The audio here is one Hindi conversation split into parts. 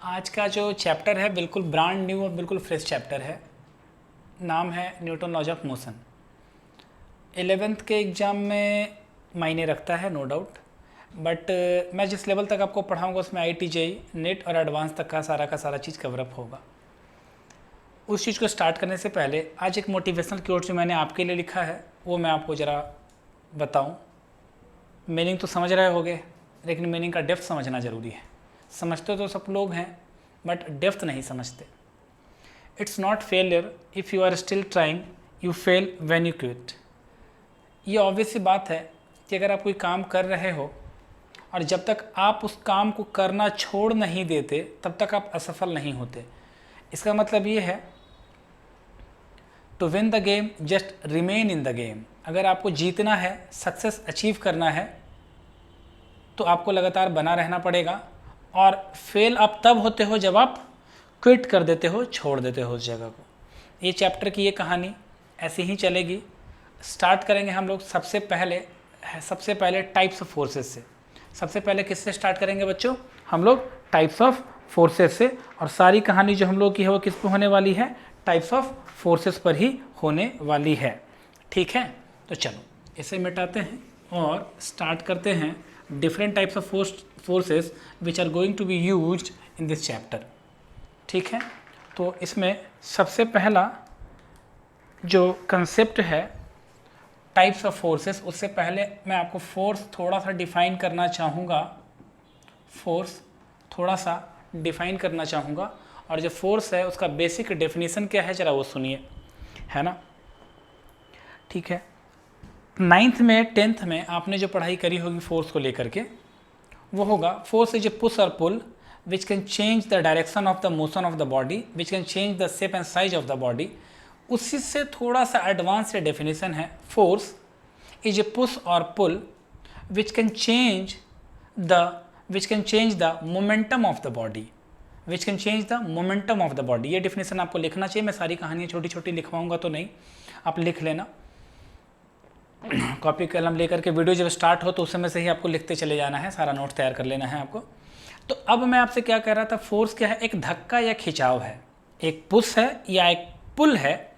आज का जो चैप्टर है बिल्कुल ब्रांड न्यू और बिल्कुल फ्रेश चैप्टर है। नाम है Newton laws of motion. 11th के एग्ज़ाम में मायने रखता है, नो डाउट, बट मैं जिस लेवल तक आपको पढ़ाऊंगा उसमें IIT JEE नेट और एडवांस तक का सारा चीज़ कवरअप होगा। उस चीज़ को स्टार्ट करने से पहले आज एक मोटिवेशनल कोट जो मैंने आपके लिए लिखा है वो मैं आपको ज़रा बताऊं। मीनिंग तो समझ रहे होगे, लेकिन मीनिंग का डेप्थ समझना ज़रूरी है। समझते तो सब लोग हैं बट डेप्थ नहीं समझते। It's not failure if you are still trying, you fail when you quit. ये ऑब्वियस सी बात है कि अगर आप कोई काम कर रहे हो और जब तक आप उस काम को करना छोड़ नहीं देते तब तक आप असफल नहीं होते। इसका मतलब ये है to win the game just remain in the game. अगर आपको जीतना है, सक्सेस अचीव करना है, तो आपको लगातार बना रहना पड़ेगा। और फेल आप तब होते हो जब आप क्विट कर देते हो, छोड़ देते हो उस जगह को। ये चैप्टर की ये कहानी ऐसी ही चलेगी। स्टार्ट करेंगे हम लोग सबसे पहले टाइप्स ऑफ फोर्सेस से। सबसे पहले किससे स्टार्ट करेंगे बच्चों? हम लोग टाइप्स ऑफ फोर्सेस से। और सारी कहानी जो हम लोग की है वो किस पे होने वाली है? टाइप्स ऑफ फोर्सेस पर ही होने वाली है। ठीक है, तो चलो इसे मिटाते हैं और स्टार्ट करते हैं different types of forces which are going to be used in this chapter. ठीक है, तो इसमें सबसे पहला जो कंसेप्ट है टाइप्स ऑफ फोर्सेस, उससे पहले मैं आपको फोर्स थोड़ा सा डिफाइन करना चाहूँगा। और जो फोर्स है उसका बेसिक डेफिनेशन क्या है ज़रा वो सुनिए, है ना? ठीक है, 9th में 10th में आपने जो पढ़ाई करी होगी फोर्स को लेकर के, वो होगा फोर्स इज ए पुश और pull which can change the direction of the motion of the body, which can change the shape and size of the body. उसी से थोड़ा सा एडवांस डेफिनेशन है, फोर्स इज ए पुश और pull which can change the momentum of the body, ये डेफिनेशन आपको लिखना चाहिए। मैं सारी कहानियाँ छोटी छोटी लिखवाऊंगा तो नहीं, आप लिख लेना। कॉपी कलम लेकर के वीडियो जब स्टार्ट हो तो उस समय से ही आपको लिखते चले जाना है, सारा नोट तैयार कर लेना है आपको। तो अब मैं आपसे क्या कह रहा था, फोर्स क्या है? एक धक्का या खिंचाव है, एक पुश है या एक पुल है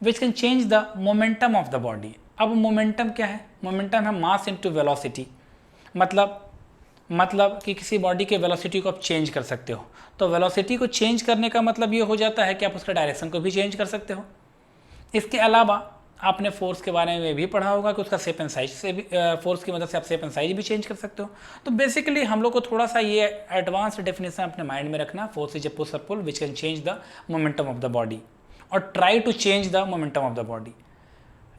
विच can change the momentum of the body. अब मोमेंटम क्या है? मोमेंटम है मास इनटू वेलोसिटी। मतलब कि किसी बॉडी के वेलोसिटी को आप चेंज कर सकते हो। तो वेलोसिटी को चेंज करने का मतलब ये हो जाता है कि आप उसका डायरेक्शन को भी चेंज कर सकते हो। इसके अलावा आपने फोर्स के बारे में भी पढ़ा होगा कि उसका शेप एंड साइज से भी, फोर्स की मदद से आप शेप एंड साइज भी चेंज कर सकते हो। तो बेसिकली हम लोग को थोड़ा सा ये एडवांस डेफिनेशन अपने माइंड में रखना। फोर्स इज ए पुश और pull which can change the momentum of the body, और try to change the momentum of the body.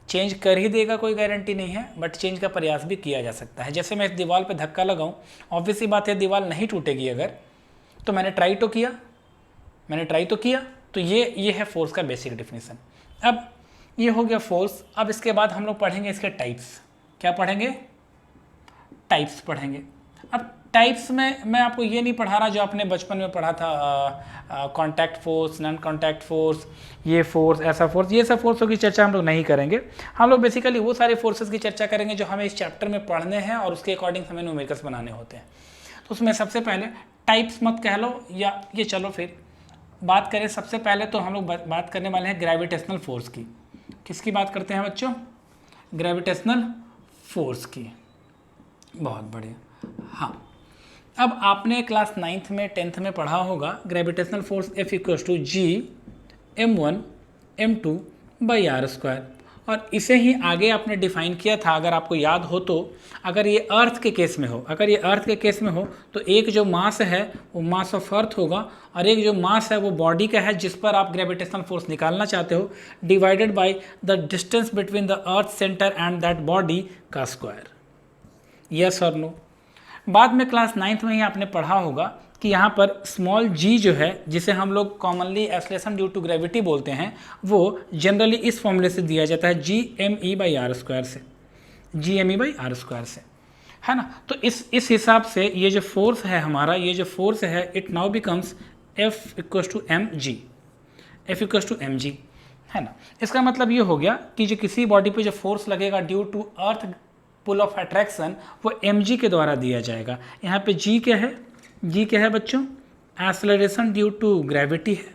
Change कर ही देगा कोई गारंटी नहीं है, बट चेंज का प्रयास भी किया जा सकता है। जैसे मैं इस दीवार पे धक्का लगाऊं, ऑब्वियस सी बात है दीवार नहीं टूटेगी अगर, तो मैंने ट्राई तो किया, तो ये है फोर्स का बेसिक डेफिनेशन। अब ये हो गया फोर्स। अब इसके बाद हम लोग पढ़ेंगे इसके टाइप्स। क्या पढ़ेंगे? टाइप्स पढ़ेंगे। अब टाइप्स में मैं आपको ये नहीं पढ़ा रहा जो आपने बचपन में पढ़ा था, contact force, non contact force, ये फोर्स, ऐसा फोर्स, ये सब फोर्सों की चर्चा हम लोग नहीं करेंगे। हम लोग बेसिकली वो सारे फोर्सेस की चर्चा करेंगे जो हमें इस चैप्टर में पढ़ने हैं और उसके अकॉर्डिंग हमें न्यूमेरिकल्स बनाने होते हैं। तो उसमें सबसे पहले टाइप्स मत कह लो या ये, चलो फिर बात करें। सबसे पहले तो हम लोग बात करने वाले हैं ग्रेविटेशनल फोर्स की। किसकी बात करते हैं बच्चों? ग्रेविटेशनल फोर्स की। बहुत बढ़िया। हाँ, अब आपने क्लास 9th में 10th में पढ़ा होगा gravitational force F equals to G m1 m2 by r²। और इसे ही आगे आपने डिफाइन किया था, अगर आपको याद हो तो। अगर ये अर्थ के केस में हो, तो एक जो मास है वो मास ऑफ अर्थ होगा, और एक जो मास है वो बॉडी का है जिस पर आप ग्रेविटेशनल फोर्स निकालना चाहते हो, divided by the distance between the earth centre and that body का स्क्वायर। यस और नो? बाद में क्लास 9th में ही आपने पढ़ा होगा कि यहाँ पर स्मॉल g जो है, जिसे हम लोग commonly acceleration due to gravity बोलते हैं, वो जनरली इस फॉर्मूले से दिया जाता है Gme/r² से, है ना? तो इस हिसाब से ये जो फोर्स है हमारा, it now becomes F equals to mg, है ना? इसका मतलब ये हो गया कि जो किसी बॉडी पे जो फोर्स लगेगा due to earth pull of attraction, वो mg के द्वारा दिया जाएगा। यहाँ पे g क्या है बच्चों? एक्सेलरेशन ड्यू टू ग्रेविटी है।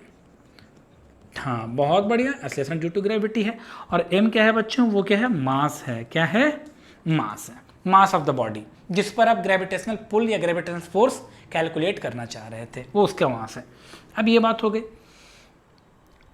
हाँ बहुत बढ़िया, एक्सेलरेशन ड्यू टू ग्रेविटी है। और m क्या है बच्चों, वो क्या है, मास है। क्या है, मास है, मास ऑफ द बॉडी, जिस पर आप ग्रेविटेशनल पुल या ग्रेविटेशनल फोर्स कैलकुलेट करना चाह रहे थे, वो उसका मास है। अब ये बात हो गई।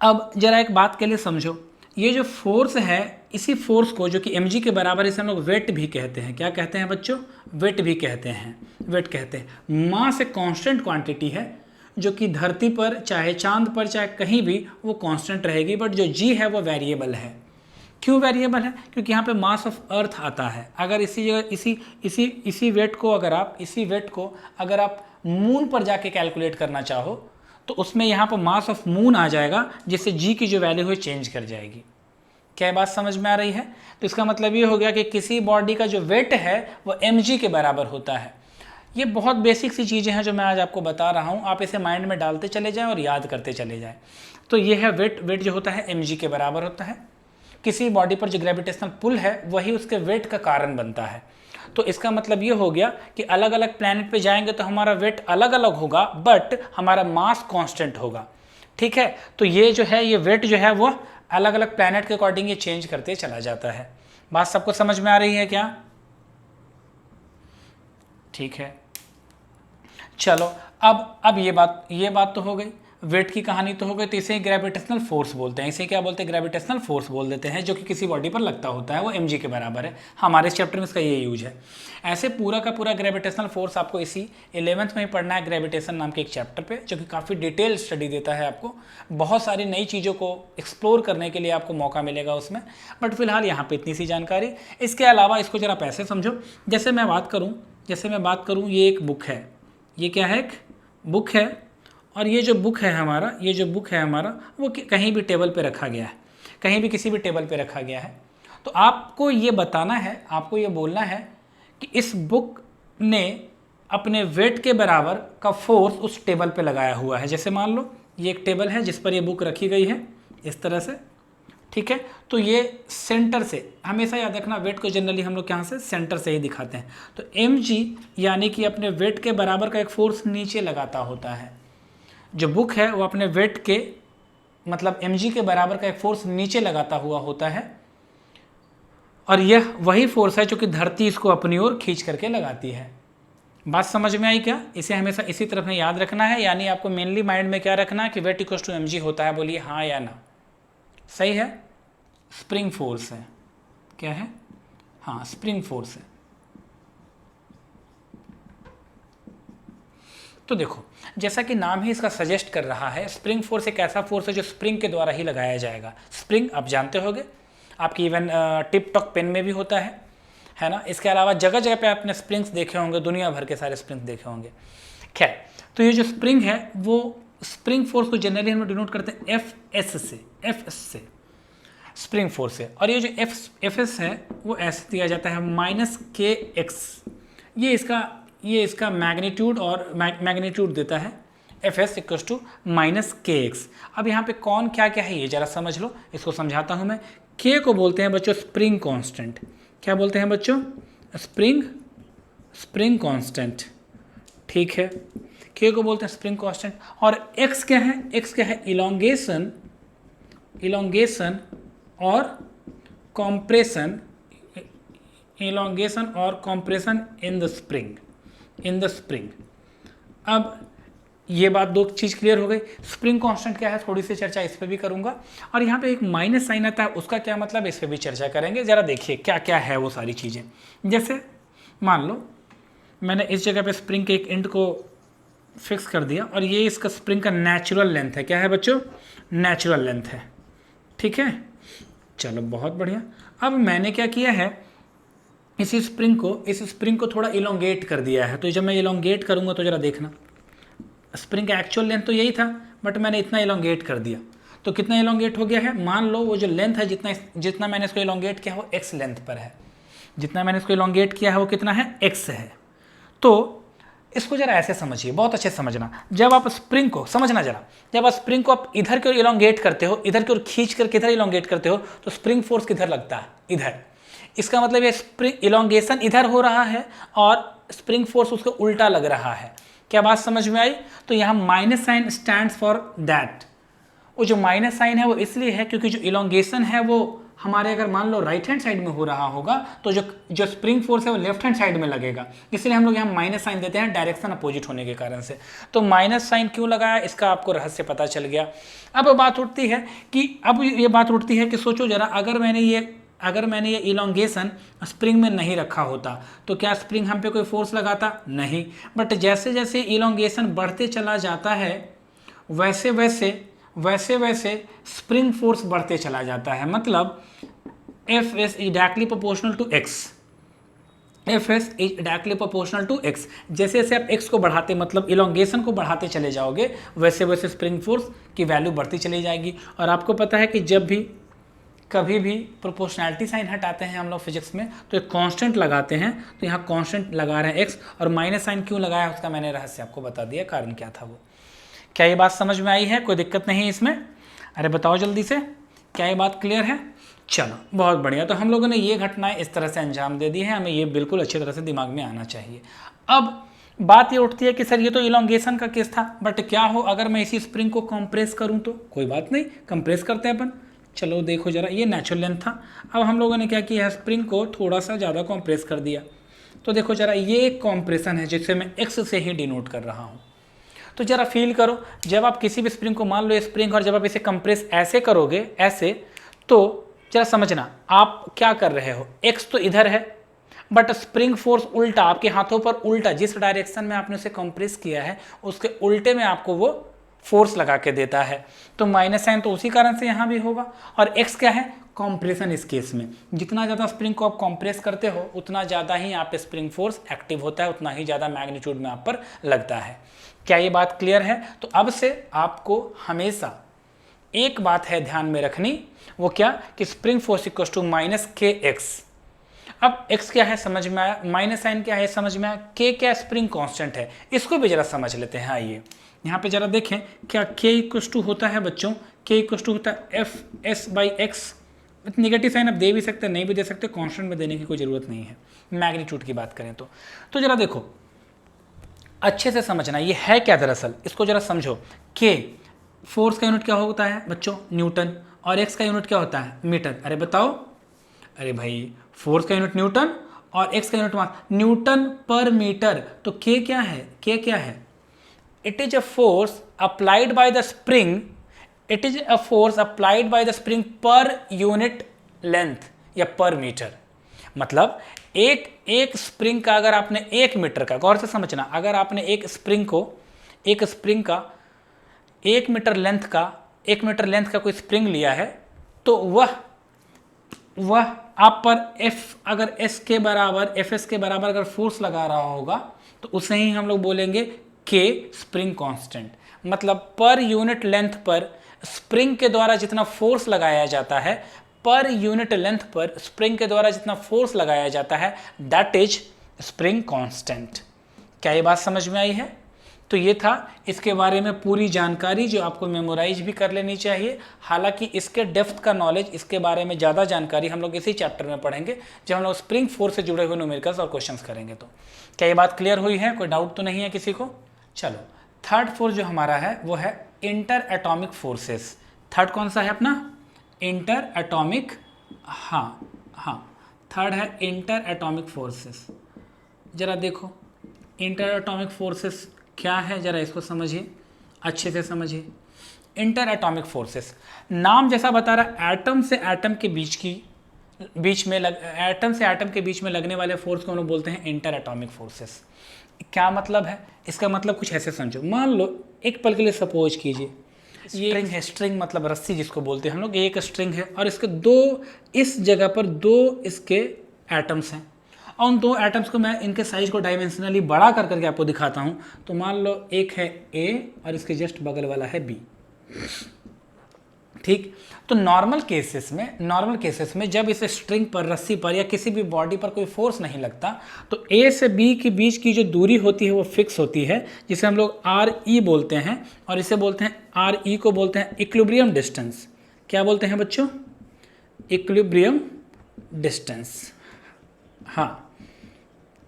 अब जरा एक बात के लिए समझो, ये जो फोर्स है, इसी फोर्स को जो कि mg के बराबर, इसे हम लोग वेट भी कहते हैं। क्या कहते हैं बच्चों, वेट भी कहते हैं, वेट कहते हैं। मास एक कांस्टेंट क्वांटिटी है जो कि धरती पर, चाहे चांद पर, चाहे कहीं भी, वो कांस्टेंट रहेगी, बट जो g है वो वेरिएबल है। क्यों वेरिएबल है, क्योंकि यहाँ पे मास ऑफ अर्थ आता है। अगर इसी जगह इसी वेट को अगर आप मून पर जाके कैलकुलेट करना चाहो तो उसमें यहाँ पर मास ऑफ मून आ जाएगा, जिससे जी की जो वैल्यू है चेंज कर जाएगी। क्या बात समझ में आ रही है? तो इसका मतलब ये हो गया कि किसी बॉडी का जो वेट है वो mg के बराबर होता है। ये बहुत बेसिक सी चीज़ें हैं जो मैं आज आपको बता रहा हूँ, आप इसे माइंड में डालते चले जाएं और याद करते चले जाएं। तो ये है वेट, वेट जो होता है mg के बराबर होता है। किसी बॉडी पर जो ग्रेविटेशनल पुल है वही उसके वेट का कारण बनता है। तो इसका मतलब ये हो गया कि अलग अलग प्लैनेट पे जाएंगे तो हमारा वेट अलग अलग होगा, बट हमारा मास कांस्टेंट होगा। ठीक है, तो ये जो है, ये वेट जो है वो अलग अलग प्लैनेट के अकॉर्डिंग ये चेंज करते चला जाता है। बात सबको समझ में आ रही है क्या? ठीक है, चलो अब ये बात तो हो गई, वेट की कहानी तो हो गई। तो इसे ग्रेविटेशनल फोर्स बोलते हैं। इसे क्या बोलते हैं, ग्रेविटेशनल फोर्स बोल देते हैं, जो कि किसी बॉडी पर लगता होता है, वो mg के बराबर है। हमारे इस चैप्टर में इसका ये यूज है। ऐसे पूरा का पूरा ग्रेविटेशनल फोर्स आपको इसी 11th में ही पढ़ना है, ग्रेविटेशन नाम के एक चैप्टर पे, जो कि काफ़ी डिटेल स्टडी देता है आपको। बहुत सारी नई चीज़ों को एक्सप्लोर करने के लिए आपको मौका मिलेगा उसमें, बट फिलहाल यहाँ पर इतनी सी जानकारी। इसके अलावा इसको जरा पैसे समझो। जैसे मैं बात करूँ, ये एक बुक है, ये क्या है, एक बुक है। और ये जो बुक है हमारा, वो कहीं भी टेबल पे रखा गया है, कहीं भी किसी भी टेबल पे रखा गया है। तो आपको ये बताना है, आपको ये बोलना है कि इस बुक ने अपने वेट के बराबर का फोर्स उस टेबल पे लगाया हुआ है। जैसे मान लो ये एक टेबल है जिस पर ये बुक रखी गई है, इस तरह से। ठीक है, तो ये सेंटर से, हमेशा याद रखना, वेट को जनरली हम लोग यहाँ से सेंटर से ही दिखाते हैं। तो mg यानी कि अपने वेट के बराबर का एक फोर्स नीचे लगाता होता है। जो बुक है वो अपने वेट के, मतलब mg के बराबर का एक फोर्स नीचे लगाता हुआ होता है, और यह वही फोर्स है जो कि धरती इसको अपनी ओर खींच करके लगाती है। बात समझ में आई क्या? इसे हमेशा इसी तरफ में याद रखना है, यानी आपको मेनली माइंड में क्या रखना है कि वेट इक्वल्स टू mg होता है। बोलिए हाँ या ना, सही है? स्प्रिंग फोर्स है, क्या है? हाँ, स्प्रिंग फोर्स है। तो देखो, जैसा कि नाम ही इसका सजेस्ट कर रहा है, स्प्रिंग फोर्स एक ऐसा फोर्स है जो स्प्रिंग के द्वारा ही लगाया जाएगा। स्प्रिंग आप जानते होंगे, आपकी इवन टिप टॉक पेन में भी होता है ना। इसके अलावा जगह जगह पे आपने स्प्रिंग्स देखे होंगे, दुनिया भर के सारे स्प्रिंग्स देखे होंगे। खैर, तो ये जो स्प्रिंग है वो स्प्रिंग फोर्स को जनरली हम डिनोट करते हैं एफ से, स्प्रिंग फोर्स है। और ये जो एफ एस है वो ऐसे दिया जाता है -kx। ये इसका मैग्नीट्यूड और मैग्नीट्यूड देता है, F S equals to -kx। अब यहाँ पे कौन क्या क्या है ये जरा समझ लो, इसको समझाता हूँ मैं। k को बोलते हैं बच्चों स्प्रिंग कांस्टेंट। क्या बोलते हैं बच्चों? Spring constant. ठीक है, k को बोलते हैं स्प्रिंग कांस्टेंट। और x क्या है? x क्या है? इलोंगेशन और कॉम्प्रेशन इन द स्प्रिंग। अब ये बात, दो चीज़ क्लियर हो गई। स्प्रिंग कांस्टेंट क्या है, थोड़ी सी चर्चा इस पर भी करूंगा। और यहाँ पे एक माइनस साइन आता है, उसका क्या मतलब, इस पर भी चर्चा करेंगे। ज़रा देखिए क्या क्या है वो सारी चीज़ें। जैसे मान लो मैंने इस जगह पे स्प्रिंग के एक एंड को फिक्स कर दिया, और ये इसका स्प्रिंग का नेचुरल लेंथ है। क्या है बच्चों? नेचुरल लेंथ है। ठीक है, चलो बहुत बढ़िया। अब मैंने क्या किया है, इस स्प्रिंग को थोड़ा इलोंगेट कर दिया है। तो जब मैं इलोंगेट करूँगा तो ज़रा देखना, स्प्रिंग का एक्चुअल लेंथ तो यही था, बट मैंने इतना इलोंगेट कर दिया। तो कितना इलोंगेट हो गया है? मान लो वो जो लेंथ है, जितना मैंने इसको इलोंगेट किया है वो x लेंथ पर है। जितना मैंने इसको इलोंगेट किया है वो कितना है? x है। तो इसको जरा ऐसे समझिए, बहुत अच्छे से समझना। जब आप स्प्रिंग को समझना जरा, जब आप स्प्रिंग को आप इधर की ओर इलोंगेट करते हो, इधर की ओर खींच कर किधर इलोंगेट करते हो, तो स्प्रिंग फोर्स किधर लगता है? इधर। इसका मतलब ये स्प्रिंग इलोंगेशन इधर हो रहा है और स्प्रिंग फोर्स उसको उल्टा लग रहा है। क्या बात समझ में आई? तो यहाँ minus sign stands for that. वो जो माइनस साइन है वो इसलिए है क्योंकि जो इलोंगेशन है वो हमारे अगर मान लो राइट हैंड साइड में हो रहा होगा तो जो स्प्रिंग फोर्स है वो लेफ्ट हैंड साइड में लगेगा, इसलिए हम लोग यहाँ माइनस साइन देते हैं डायरेक्शन अपोजिट होने के कारण से। तो माइनस साइन क्यों लगाया, इसका आपको रहस्य पता चल गया। अब बात उठती है कि सोचो जरा, अगर मैंने ये इलोंगेशन स्प्रिंग में नहीं रखा होता तो क्या स्प्रिंग हम पे कोई फोर्स लगाता? नहीं। बट जैसे जैसे इलोंगेशन बढ़ते चला जाता है वैसे वैसे स्प्रिंग फोर्स बढ़ते चला जाता है। मतलब F S is directly proportional to X, F S is directly proportional to X. जैसे जैसे आप एक्स को बढ़ाते, मतलब इलोंगेशन को बढ़ाते चले जाओगे, वैसे वैसे स्प्रिंग फोर्स की वैल्यू बढ़ती चली जाएगी। और आपको पता है कि जब भी कभी भी प्रोपोर्शनैलिटी साइन हटाते हैं हम लोग फिजिक्स में तो एक कांस्टेंट लगाते हैं, तो यहाँ कांस्टेंट लगा रहे हैं एक्स, और माइनस साइन क्यों लगाया उसका मैंने रहस्य आपको बता दिया, कारण क्या था वो। क्या ये बात समझ में आई है? कोई दिक्कत नहीं है इसमें? अरे बताओ जल्दी से, क्या ये बात क्लियर है? चलो बहुत बढ़िया। तो हम लोगों ने ये घटनाएं इस तरह से अंजाम दे दी है, हमें ये बिल्कुल अच्छी तरह से दिमाग में आना चाहिए। अब बात ये उठती है कि सर ये तो इलोंगेशन का केस था, बट क्या हो अगर मैं इसी स्प्रिंग को कंप्रेस करूं? तो कोई बात नहीं, कंप्रेस करते हैं अपन। चलो देखो जरा, ये नेचुरल लेंथ था, अब हम लोगों ने क्या किया, स्प्रिंग को थोड़ा सा ज़्यादा कंप्रेस कर दिया। तो देखो जरा, ये एक कॉम्प्रेशन है जिसे मैं एक्स से ही डिनोट कर रहा हूँ। तो जरा फील करो, जब आप किसी भी स्प्रिंग को, मान लो स्प्रिंग, और जब आप इसे कंप्रेस ऐसे करोगे, ऐसे, तो जरा समझना आप क्या कर रहे हो। एक्स तो इधर है, बट स्प्रिंग फोर्स उल्टा आपके हाथों पर, उल्टा जिस डायरेक्शन में आपने उसे कंप्रेस किया है उसके उल्टे में आपको वो फोर्स लगा के देता है। तो माइनस साइन तो उसी कारण से यहाँ भी होगा। और एक्स क्या है? कॉम्प्रेशन। इस केस में जितना ज़्यादा स्प्रिंग को आप कॉम्प्रेस करते हो उतना ज़्यादा ही आप पे स्प्रिंग फोर्स एक्टिव होता है, उतना ही ज़्यादा मैग्नीट्यूड में आप पर लगता है। क्या ये बात क्लियर है? तो अब से आपको हमेशा एक बात है ध्यान में रखनी, वो क्या कि spring force equal to minus K X. अब x क्या है समझ में आया, माइनस साइन क्या है समझ में आया, k क्या स्प्रिंग कांस्टेंट है, इसको भी जरा समझ लेते हैं। आइए यहाँ पे जरा देखें, क्या k इक्वल टू होता है बच्चों, k इक्वल टू होता है F S by X. Negative sign आप दे भी सकते हैं, नहीं भी दे सकते, कांस्टेंट में देने की कोई ज़रूरत नहीं है मैग्नीट्यूड की बात करें तो जरा देखो अच्छे से समझना ये है क्या दरअसल, इसको जरा समझो। k फोर्स का यूनिट क्या होता है बच्चों? न्यूटन। और x का यूनिट क्या होता है? मीटर। अरे बताओ, अरे भाई फोर्स का यूनिट न्यूटन और x का यूनिट मास, न्यूटन पर मीटर। तो k क्या है? k क्या है? It is a force applied by the spring, it is a force applied by the spring per unit length या पर मीटर। मतलब एक स्प्रिंग का अगर आपने 1 मीटर का, गौर से समझना, अगर आपने एक स्प्रिंग का 1 मीटर लेंथ का कोई स्प्रिंग लिया है तो वह आप पर अगर एस के बराबर, एफ एस के बराबर अगर फोर्स लगा रहा होगा तो उसे ही हम लोग बोलेंगे के स्प्रिंग कांस्टेंट। मतलब पर यूनिट लेंथ पर स्प्रिंग के द्वारा जितना फोर्स लगाया जाता है, पर यूनिट लेंथ पर स्प्रिंग के द्वारा जितना फोर्स लगाया जाता है, दैट इज स्प्रिंग कांस्टेंट। क्या ये बात समझ में आई है? तो ये था इसके बारे में पूरी जानकारी जो आपको मेमोराइज भी कर लेनी चाहिए। हालांकि इसके डेप्थ का नॉलेज, इसके बारे में ज़्यादा जानकारी हम लोग इसी चैप्टर में पढ़ेंगे जब हम लोग स्प्रिंग फोर्स से जुड़े हुए न्यूमेरिकल्स और क्वेश्चंस करेंगे। तो क्या ये बात क्लियर हुई है? कोई डाउट तो नहीं है किसी को? चलो थर्ड फोर्स जो हमारा है वो है इंटर एटॉमिक फोर्सेस। थर्ड कौन सा है अपना? इंटर एटॉमिक, हाँ थर्ड है इंटर एटॉमिक फोर्सेस। जरा देखो इंटर एटॉमिक फोर्सेस क्या है, जरा इसको समझिए, अच्छे से समझिए। इंटर एटॉमिक फोर्सेस नाम जैसा बता रहा है, एटम से एटम के बीच में लगने वाले फोर्स को हम लोग बोलते हैं इंटर एटॉमिक फोर्सेस। क्या मतलब है इसका? मतलब कुछ ऐसे समझो, मान लो एक पल के लिए सपोज कीजिए स्ट्रिंग है, स्ट्रिंग मतलब रस्सी जिसको बोलते हैं हम लोग, एक स्ट्रिंग है और इसके इस जगह पर 2 इसके एटम्स हैं, और उन 2 एटम्स को मैं इनके साइज को डायमेंशनली बड़ा करके आपको दिखाता हूं। तो मान लो एक है A और इसके जस्ट बगल वाला है B, ठीक। तो नॉर्मल केसेस में जब इस स्ट्रिंग पर, रस्सी पर या किसी भी बॉडी पर कोई फोर्स नहीं लगता तो A से B के बीच की जो दूरी होती है वो फिक्स होती है, जिसे हम लोग RE बोलते हैं, और इसे बोलते हैं, RE को बोलते हैं इक्विलिब्रियम डिस्टेंस। क्या बोलते हैं बच्चों? Equilibrium distance. हाँ,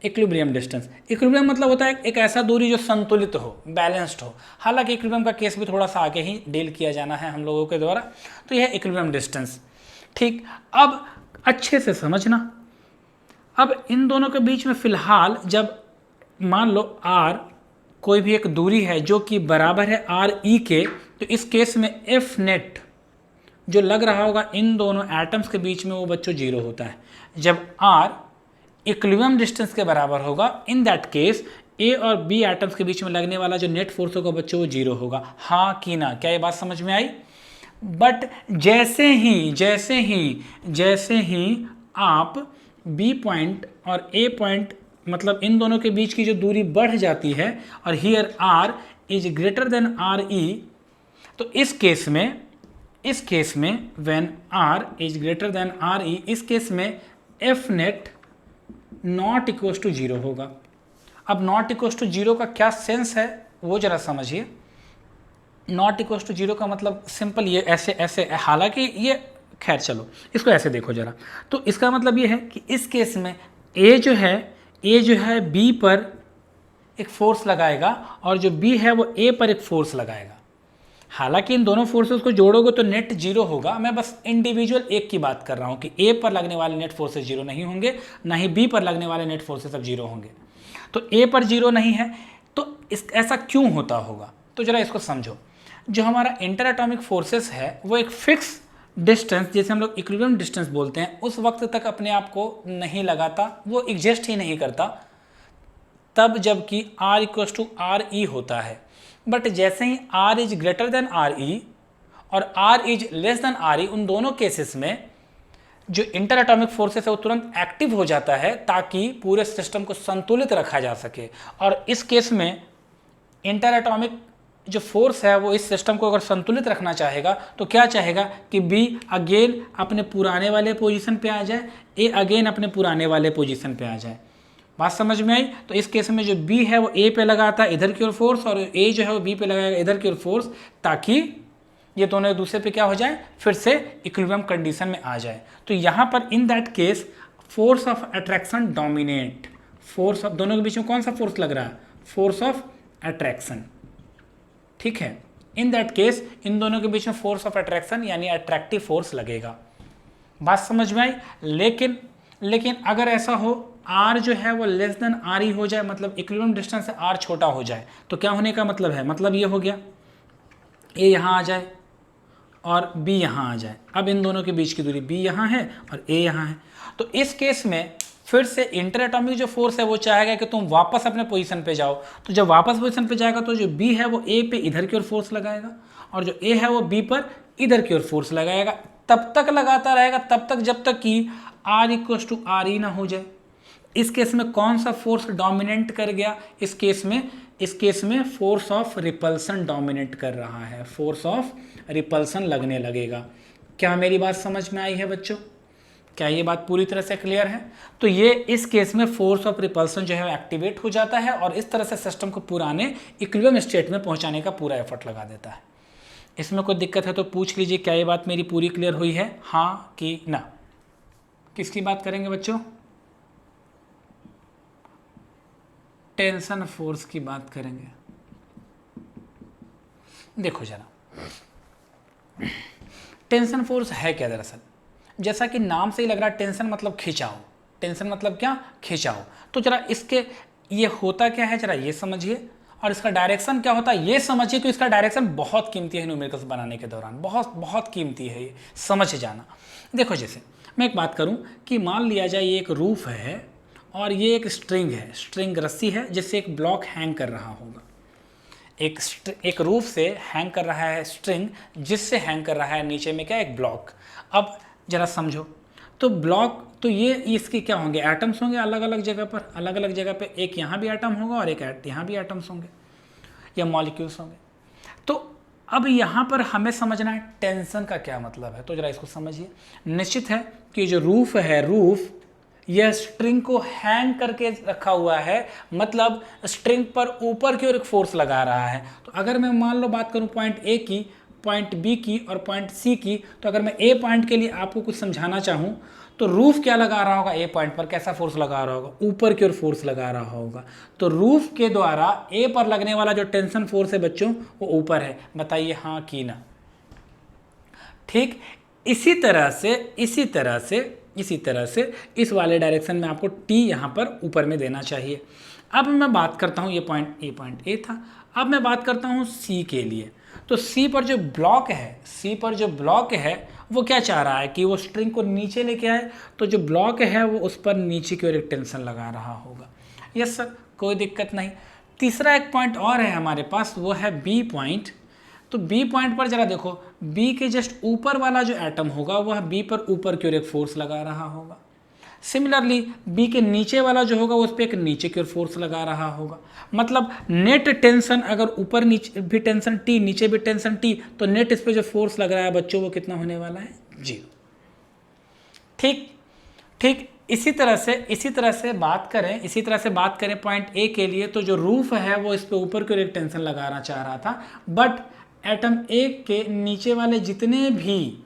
इक्विलिब्रियम डिस्टेंस। इक्विलिब्रियम मतलब होता है एक ऐसा दूरी जो संतुलित हो, बैलेंस्ड हो। हालांकि इक्विलिब्रियम का केस भी थोड़ा सा आगे ही डील किया जाना है हम लोगों के द्वारा। तो यह इक्विलिब्रियम डिस्टेंस। ठीक, अब अच्छे से समझना। अब इन दोनों के बीच में फिलहाल जब मान लो r कोई भी एक दूरी है जो कि बराबर है आर ई के, तो इस केस में एफ नेट जो लग रहा होगा इन दोनों एटम्स के बीच में वो बच्चों जीरो होता है। जब r इक्विलिब्रियम डिस्टेंस के बराबर होगा, इन दैट केस ए और बी एटम्स के बीच में लगने वाला जो नेट फोर्स होगा बच्चों वो जीरो होगा। हाँ कि ना, क्या ये बात समझ में आई? बट जैसे ही आप बी पॉइंट और ए पॉइंट मतलब इन दोनों के बीच की जो दूरी बढ़ जाती है और here r is greater than R E, तो इस केस में when r is greater than R E, इस केस में F net not equals to zero होगा। अब नॉट इक्वल्स टू जीरो का क्या सेंस है वो जरा समझिए। नॉट इक्वल्स टू जीरो का मतलब सिंपल ये ऐसे, हालांकि ये खैर चलो इसको ऐसे देखो जरा। तो इसका मतलब ये है कि इस केस में ए जो है बी पर एक फोर्स लगाएगा और जो बी है वो ए पर एक फोर्स लगाएगा। हालांकि इन दोनों फोर्सेस को जोड़ोगे तो नेट जीरो होगा। मैं बस इंडिविजुअल एक की बात कर रहा हूं कि ए पर लगने वाले नेट फोर्सेस जीरो नहीं होंगे, ना ही बी पर लगने वाले नेट फोर्सेस अब जीरो होंगे। तो ए पर जीरो नहीं है, तो ऐसा क्यों होता होगा? तो जरा इसको समझो। जो हमारा इंटर एटॉमिक फोर्सेस है वो एक फिक्स डिस्टेंस, जैसे हम लोग इक्विलिब्रियम डिस्टेंस बोलते हैं, उस वक्त तक अपने आप को नहीं लगाता, वो एग्जिस्ट ही नहीं करता तब जबकि r equals to R E होता है। बट जैसे ही r is greater than R E और r is less than R E, उन दोनों केसेस में जो इंटर एटॉमिक फोर्सेस है वो तुरंत एक्टिव हो जाता है ताकि पूरे सिस्टम को संतुलित रखा जा सके। और इस केस में इंटर एटॉमिक जो फोर्स है वो इस सिस्टम को अगर संतुलित रखना चाहेगा तो क्या चाहेगा कि बी अगेन अपने पुराने वाले पोजीशन पे आ जाए, ए अगेन अपने पुराने वाले पोजीशन पे आ जाए। बात समझ में आई? तो इस केस में जो बी है वो ए पे लगाता है इधर की ओर फोर्स और ए जो है वो बी पे लगाएगा इधर की ओर फोर्स, ताकि ये दोनों एक दूसरे पे क्या हो जाए, फिर से इक्विलिब्रियम कंडीशन में आ जाए। तो यहाँ पर in that case force of attraction dominate. Force of दोनों के बीच में कौन सा फोर्स लग रहा है? Force of attraction. ठीक है, इन दैट केस इन दोनों के बीच में फोर्स ऑफ अट्रैक्शन यानी अट्रैक्टिव फोर्स लगेगा। बात समझ में आई? लेकिन अगर ऐसा हो r जो है वो लेस देन आर ई हो जाए, मतलब इक्विलिब्रियम डिस्टेंस से r छोटा हो जाए, तो क्या होने का मतलब है? मतलब ये हो गया a यहाँ आ जाए और b यहाँ आ जाए। अब इन दोनों के बीच की दूरी b यहाँ है और a यहाँ है। तो इस केस में फिर से इंटर एटॉमिक जो फोर्स है वो चाहेगा कि तुम वापस अपने पोजीशन पे जाओ। तो जब वापस पोजीशन पे जाएगा तो जो b है वो a पे इधर की ओर फोर्स लगाएगा और जो a है वो b पर इधर की ओर फोर्स लगाएगा। तब तक लगाता रहेगा तब तक जब तक कि r equals to R E ना हो जाए। इस केस में कौन सा फोर्स डोमिनेट कर गया? इस केस में फोर्स ऑफ रिपल्सन डोमिनेट कर रहा है। फोर्स ऑफ रिपल्सन लगने लगेगा। क्या मेरी बात समझ में आई है बच्चों? क्या ये बात पूरी तरह से क्लियर है? तो ये इस केस में फोर्स ऑफ रिपल्सन जो है एक्टिवेट हो जाता है और इस तरह से सिस्टम को पुराने इक्विलिब्रियम स्टेट में पहुंचाने का पूरा एफर्ट लगा देता है। इसमें कोई दिक्कत है तो पूछ लीजिए। क्या ये बात मेरी पूरी क्लियर हुई है, हाँ कि ना? किसकी बात करेंगे बच्चों? टेंशन फोर्स की बात करेंगे। देखो जरा, टेंशन फोर्स है क्या? दरअसल जैसा कि नाम से ही लग रहा है, टेंशन मतलब खिंचाव। टेंशन मतलब क्या? खिंचाव। तो जरा इसके ये होता क्या है जरा ये समझिए, और इसका डायरेक्शन क्या होता है ये समझिए। तो इसका डायरेक्शन बहुत कीमती है न्यूमेरिकल्स बनाने के दौरान, बहुत कीमती है, ये समझ जाना। देखो जैसे मैं एक बात करूं कि मान लिया जाए ये एक रूफ है और ये एक स्ट्रिंग है, स्ट्रिंग रस्सी है जिससे एक ब्लॉक हैंग कर रहा होगा। एक रूफ से हैंग कर रहा है स्ट्रिंग, जिससे हैंग कर रहा है नीचे में क्या? एक ब्लॉक। अब जरा समझो, तो ब्लॉक तो ये इसके क्या होंगे? एटम्स होंगे अलग अलग जगह पर, अलग अलग जगह पे एक यहाँ भी एटम होगा और एक यहाँ भी एटम्स होंगे या मॉलिक्यूल्स होंगे। तो अब यहाँ पर हमें समझना है टेंशन का क्या मतलब है। तो जरा इसको समझिए। निश्चित है कि जो रूफ है, रूफ यह स्ट्रिंग को हैंग करके रखा हुआ है, मतलब स्ट्रिंग पर ऊपर की ओर एक फोर्स लगा रहा है। तो अगर मैं मान लो बात करूं पॉइंट ए की, पॉइंट बी की और पॉइंट सी की, तो अगर मैं ए पॉइंट के लिए आपको कुछ समझाना चाहूं तो रूफ क्या लगा रहा होगा, ए पॉइंट पर कैसा फोर्स लगा रहा होगा, ऊपर की ओर फोर्स लगा रहा होगा। तो रूफ के द्वारा ए पर लगने वाला जो टेंशन फोर्स है बच्चों वो ऊपर है, बताइए हाँ कि ना। ठीक इसी तरह से इस वाले डायरेक्शन में आपको टी यहाँ पर ऊपर में देना चाहिए। अब मैं बात करता हूँ, ये पॉइंट ए था। अब मैं बात करता हूँ सी के लिए। तो सी पर जो ब्लॉक है वो क्या चाह रहा है कि वो स्ट्रिंग को नीचे लेके आए, तो जो ब्लॉक है वो उस पर नीचे की ओर एक टेंशन लगा रहा होगा। यस सर, कोई दिक्कत नहीं। तीसरा एक पॉइंट और है हमारे पास, वो है बी पॉइंट। तो बी पॉइंट पर जरा देखो, बी के जस्ट ऊपर वाला जो एटम होगा वह बी पर ऊपर की ओर एक फोर्स लगा रहा होगा। सिमिलरली बी के नीचे वाला जो होगा उस पर एक नीचे की ओर फोर्स लगा रहा होगा। मतलब नेट टेंशन अगर ऊपर नीचे भी टेंशन टी, नीचे भी टेंशन टी, तो नेट इस पर जो फोर्स लग रहा है बच्चों वो कितना होने वाला है, 0। ठीक इसी तरह से बात करें पॉइंट ए के लिए। तो जो रूफ है वो इस पे ऊपर की ओर एक टेंशन लगाना चाह रहा था, बट एटम ए के नीचे वाले जितने भी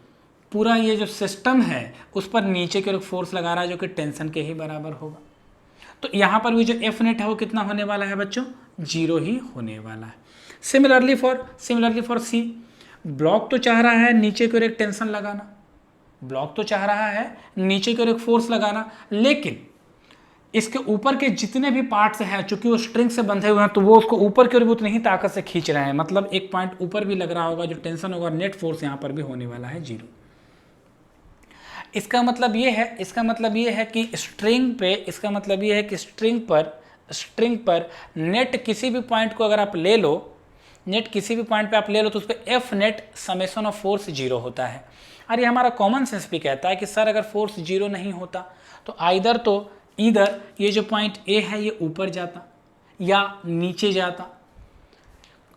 पूरा ये जो सिस्टम है उस पर नीचे की ओर फोर्स लगा रहा है जो कि टेंशन के ही बराबर होगा। तो यहाँ पर भी जो एफ नेट है वो कितना होने वाला है बच्चों, 0 ही होने वाला है। सिमिलरली फॉर सी, ब्लॉक तो चाह रहा है नीचे की ओर एक टेंशन लगाना, ब्लॉक तो चाह रहा है नीचे की ओर एक फोर्स लगाना, लेकिन इसके ऊपर के जितने भी पार्ट्स हैं चूंकि वो स्ट्रिंग से बंधे हुए हैं तो वो उसको ऊपर की ओर भी उतनी ही ताकत से खींच रहे हैं। मतलब एक पॉइंट ऊपर भी लग रहा होगा, जो टेंशन होगा नेट फोर्स यहाँ पर भी होने वाला है 0। इसका मतलब ये है कि स्ट्रिंग पर नेट किसी भी पॉइंट को अगर आप ले लो, तो उस पर F net summation of force 0 होता है। और ये हमारा कॉमन सेंस भी कहता है कि सर अगर फोर्स 0 नहीं होता तो इधर ये जो पॉइंट ए है ये ऊपर जाता या नीचे जाता।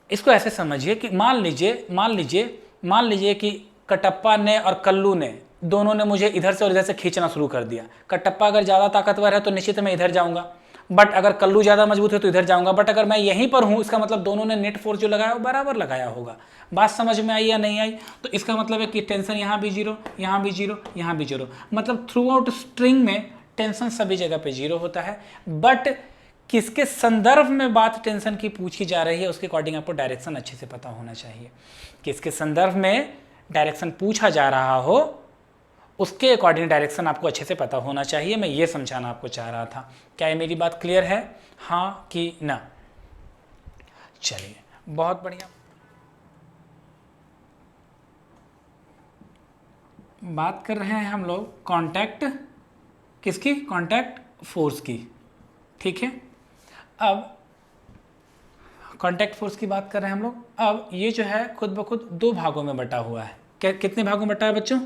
इसको ऐसे समझिए कि मान लीजिए कि कटप्पा ने और कल्लू ने दोनों ने मुझे इधर से और इधर से खींचना शुरू कर दिया। कटप्पा अगर ज़्यादा ताकतवर है तो निश्चित मैं इधर जाऊंगा, बट अगर कल्लू ज़्यादा मजबूत है तो इधर जाऊंगा। बट अगर मैं यहीं पर हूँ, इसका मतलब दोनों ने नेट फोर्स जो लगाया वो बराबर लगाया होगा। बात समझ में आई या नहीं आई? तो इसका मतलब है कि टेंशन यहाँ भी 0, यहाँ भी 0, यहाँ भी 0। मतलब थ्रू आउट स्ट्रिंग में टेंशन सभी जगह पे 0 होता है। बट किसके संदर्भ में बात टेंशन की पूछी जा रही है उसके अकॉर्डिंग आपको डायरेक्शन अच्छे से पता होना चाहिए। किसके संदर्भ में डायरेक्शन पूछा जा रहा हो उसके अकॉर्डिंग डायरेक्शन आपको अच्छे से पता होना चाहिए। मैं ये समझाना आपको चाह रहा था। क्या ये मेरी बात क्लियर है, हाँ कि ना? चलिए बहुत बढ़िया। बात कर रहे हैं हम लोग कांटेक्ट किसकी, कांटेक्ट फोर्स की। ठीक है, अब कांटेक्ट फोर्स की बात कर रहे हैं हम लोग। अब ये जो है खुद ब खुद 2 भागों में बटा हुआ है। कितने भागों में बटा है बच्चों?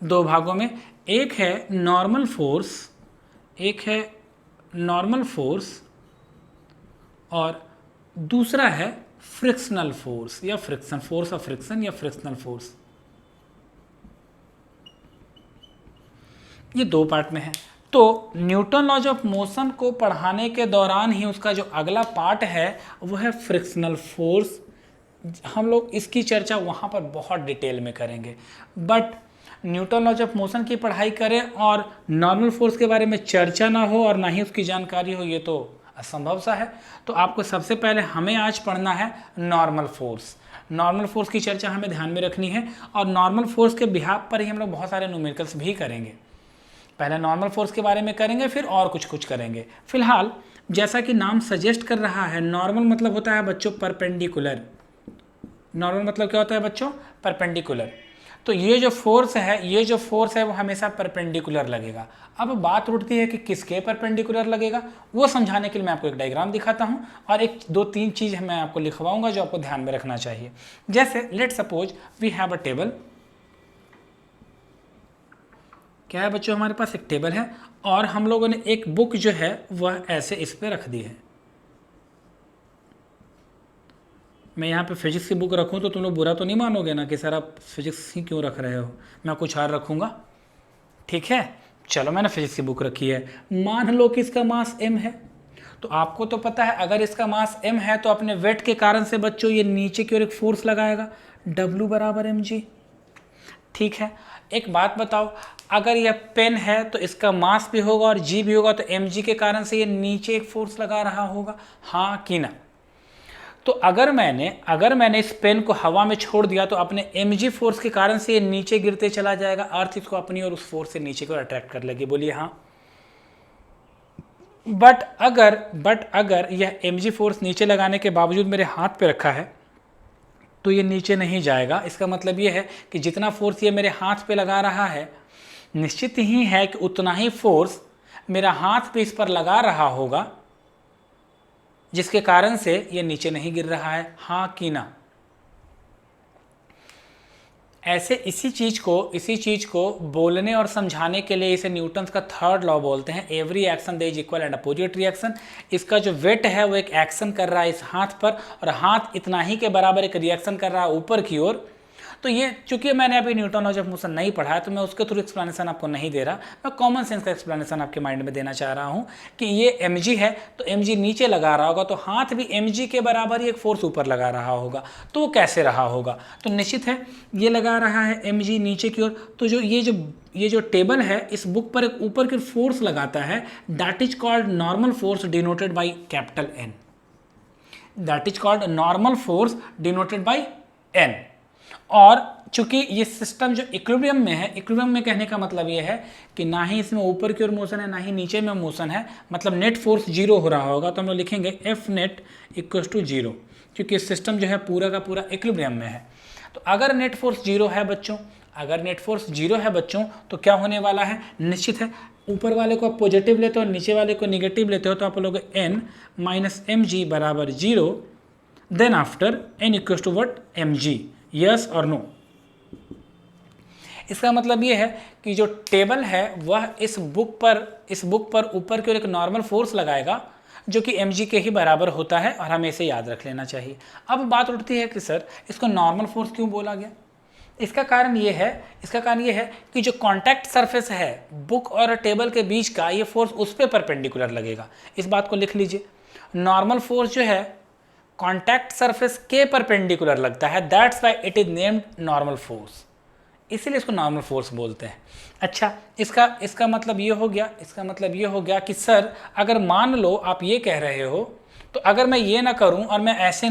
2 भागों में। एक है नॉर्मल फोर्स और दूसरा है फ्रिक्शनल फोर्स या फ्रिक्शन, फोर्स ऑफ फ्रिक्शन या फ्रिक्शनल फोर्स। ये 2 पार्ट में है। तो न्यूटन लॉज ऑफ मोशन को पढ़ाने के दौरान ही उसका जो अगला पार्ट है वो है फ्रिक्शनल फोर्स। हम लोग इसकी चर्चा वहाँ पर बहुत डिटेल में करेंगे। But Newton laws of motion की पढ़ाई करें और नॉर्मल फोर्स के बारे में चर्चा ना हो और ना ही उसकी जानकारी हो, ये तो असंभव सा है। तो आपको सबसे पहले हमें आज पढ़ना है नॉर्मल फोर्स। नॉर्मल फोर्स की चर्चा हमें ध्यान में रखनी है और नॉर्मल फोर्स के बिहाफ पर ही हम लोग बहुत सारे न्यूमेरिकल्स भी करेंगे। पहले नॉर्मल फोर्स के बारे में करेंगे, फिर और कुछ करेंगे। फिलहाल जैसा कि नाम सजेस्ट कर रहा है, नॉर्मल मतलब होता है बच्चों परपेंडिकुलर। नॉर्मल मतलब क्या होता है बच्चों? परपेंडिकुलर। तो ये जो फोर्स है वो हमेशा परपेंडिकुलर लगेगा। अब बात उठती है कि किसके परपेंडिकुलर लगेगा, वो समझाने के लिए मैं आपको एक डायग्राम दिखाता हूँ और 1-2-3 चीज़ मैं आपको लिखवाऊंगा जो आपको ध्यान में रखना चाहिए। जैसे let suppose we have a table. क्या है बच्चों? हमारे पास एक टेबल है और हम लोगों ने एक बुक जो है वह ऐसे इस पर रख दी है। मैं यहाँ पे फिजिक्स की बुक रखूँ तो तुम लोग बुरा तो नहीं मानोगे ना कि सर आप फिजिक्स ही क्यों रख रहे हो, मैं कुछ और रखूँगा। ठीक है, चलो मैंने फिजिक्स की बुक रखी है। मान लो कि इसका मास m है, तो आपको तो पता है अगर इसका मास m है तो अपने वेट के कारण से बच्चों ये नीचे की ओर एक फोर्स लगाएगा, W = mg। ठीक है, एक बात बताओ, अगर यह पेन है तो इसका मास भी होगा और जी भी होगा, तो mg के कारण से ये नीचे एक फोर्स लगा रहा होगा, हाँ कि ना? तो अगर मैंने इस पेन को हवा में छोड़ दिया तो अपने mg फोर्स के कारण से ये नीचे गिरते चला जाएगा, अर्थ इसको अपनी और उस फोर्स से नीचे को अट्रैक्ट कर लेगी, बोलिए हाँ। बट अगर यह mg फोर्स नीचे लगाने के बावजूद मेरे हाथ पे रखा है तो ये नीचे नहीं जाएगा। इसका मतलब ये है कि जितना फोर्स ये मेरे हाथ पे लगा रहा है, निश्चित ही है कि उतना ही फोर्स मेरा हाथ पे इस पर लगा रहा होगा, जिसके कारण से ये नीचे नहीं गिर रहा है, हाँ कि ना? ऐसे इसी चीज को बोलने और समझाने के लिए इसे न्यूटन का थर्ड लॉ बोलते हैं, every action they is equal and opposite reaction. इसका जो वेट है वो एक एक्शन कर रहा है इस हाथ पर, और हाथ इतना ही के बराबर एक रिएक्शन कर रहा है ऊपर की ओर। तो ये चूंकि मैंने अभी न्यूटन लॉज ऑफ मोशन नहीं पढ़ा है तो मैं उसके थ्रू एक्सप्लेनेशन आपको नहीं दे रहा, मैं कॉमन सेंस का एक्सप्लेनेशन आपके माइंड में देना चाह रहा हूँ कि ये mg है तो mg नीचे लगा रहा होगा, तो हाथ भी mg के बराबर ही एक फोर्स ऊपर लगा रहा होगा। तो वो कैसे रहा होगा? तो निश्चित है ये लगा रहा है mg नीचे की ओर, तो ये जो टेबल है इस बुक पर एक ऊपर की चोट लगाता है, that is called normal force denoted by capital N, that is called normal force denoted by N। और चूंकि ये सिस्टम जो इक्विलिब्रियम में है, इक्विलिब्रियम में कहने का मतलब ये है कि ना ही इसमें ऊपर की ओर मोशन है ना ही नीचे में मोशन है, मतलब नेट फोर्स जीरो हो रहा होगा। तो हम लोग लिखेंगे F net equals to zero, क्योंकि सिस्टम जो है पूरा का पूरा इक्विलिब्रियम में है। तो अगर नेट फोर्स जीरो है बच्चों, अगर नेट फोर्स जीरो है बच्चों, तो क्या होने वाला है? निश्चित है ऊपर वाले को आप पॉजिटिव लेते हो, नीचे वाले को निगेटिव लेते हो, तो आप लोग n माइनस mg बराबर जीरो, then after n equals to what? mg, yes और नो। इसका मतलब ये है कि जो टेबल है वह इस बुक पर ऊपर की ओर एक नॉर्मल फोर्स लगाएगा जो कि mg के ही बराबर होता है, और हमें इसे याद रख लेना चाहिए। अब बात उठती है कि सर इसको नॉर्मल फोर्स क्यों बोला गया? इसका कारण ये है कि जो कॉन्टैक्ट सरफेस है बुक और टेबल के बीच का, ये फोर्स उस पर परपेंडिकुलर लगेगा। इस बात को लिख लीजिए, नॉर्मल फोर्स जो है कॉन्टैक्ट सरफेस के परपेंडिकुलर लगता है, that's why it is named normal force, इसीलिए इसको नॉर्मल फोर्स बोलते हैं। अच्छा, इसका मतलब ये हो गया कि सर अगर मान लो आप ये कह रहे हो, तो अगर मैं ये ना करूं और मैं ऐसे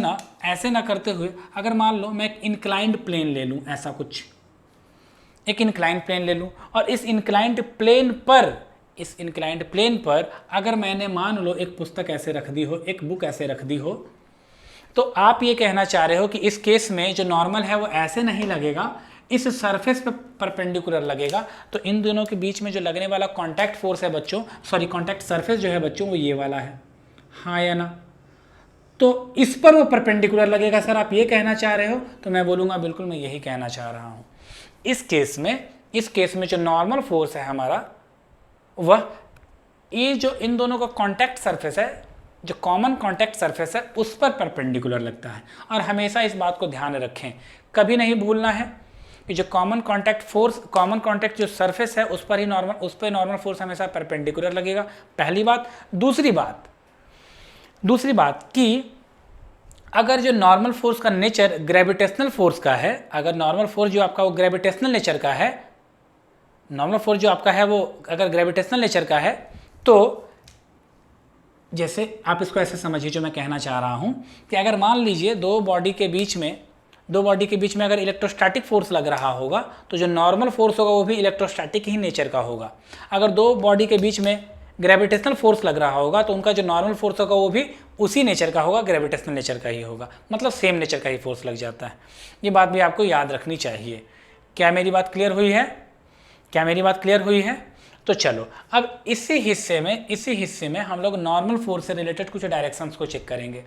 ना करते हुए अगर मान लो मैं एक इंक्लाइंड प्लेन ले लूं, ऐसा कुछ एक इंक्लाइंड प्लेन ले लूं, और इस इंक्लाइंड प्लेन पर अगर मैंने मान लो एक पुस्तक ऐसे रख दी हो, एक बुक ऐसे रख दी हो, तो आप ये कहना चाह रहे हो कि इस केस में जो नॉर्मल है वो ऐसे नहीं लगेगा, इस सरफेस पे परपेंडिकुलर लगेगा। तो इन दोनों के बीच में जो लगने वाला कॉन्टैक्ट फोर्स है बच्चों, सॉरी कॉन्टैक्ट सरफेस जो है बच्चों, वो ये वाला है, हाँ या ना? तो इस पर वो परपेंडिकुलर लगेगा सर, आप ये कहना चाह रहे हो? तो मैं बोलूँगा बिल्कुल मैं यही कहना चाह रहा हूँ। इस केस में जो नॉर्मल फोर्स है हमारा, वह ये जो इन दोनों का कॉन्टैक्ट सरफेस है, जो कॉमन कॉन्टैक्ट सरफेस है, उस पर परपेंडिकुलर लगता है। और हमेशा इस बात को ध्यान रखें, कभी नहीं भूलना है कि जो कॉमन कॉन्टैक्ट जो सरफेस है उस पर नॉर्मल फोर्स हमेशा परपेंडिकुलर लगेगा, पहली बात। दूसरी बात कि अगर जो नॉर्मल फोर्स का नेचर ग्रेविटेशनल फोर्स का है, अगर नॉर्मल फोर्स जो आपका वो ग्रेविटेशनल नेचर का है, नॉर्मल फोर्स जो आपका है वो अगर ग्रेविटेशनल नेचर का है, तो जैसे आप इसको ऐसे समझिए, जो मैं कहना चाह रहा हूं कि अगर मान लीजिए दो बॉडी के बीच में अगर इलेक्ट्रोस्टैटिक फोर्स लग रहा होगा, तो जो नॉर्मल फोर्स होगा वो भी इलेक्ट्रोस्टैटिक ही नेचर का होगा। अगर दो बॉडी के बीच में ग्रेविटेशनल फोर्स लग रहा होगा, तो उनका जो नॉर्मल फोर्स होगा वो भी उसी नेचर का होगा, ग्रेविटेशनल नेचर का ही होगा, मतलब सेम नेचर का ही फोर्स लग जाता है। ये बात भी आपको याद रखनी चाहिए। क्या मेरी बात क्लियर हुई है? तो चलो अब इसी हिस्से में हम लोग नॉर्मल फोर्स से रिलेटेड कुछ डायरेक्शंस को चेक करेंगे।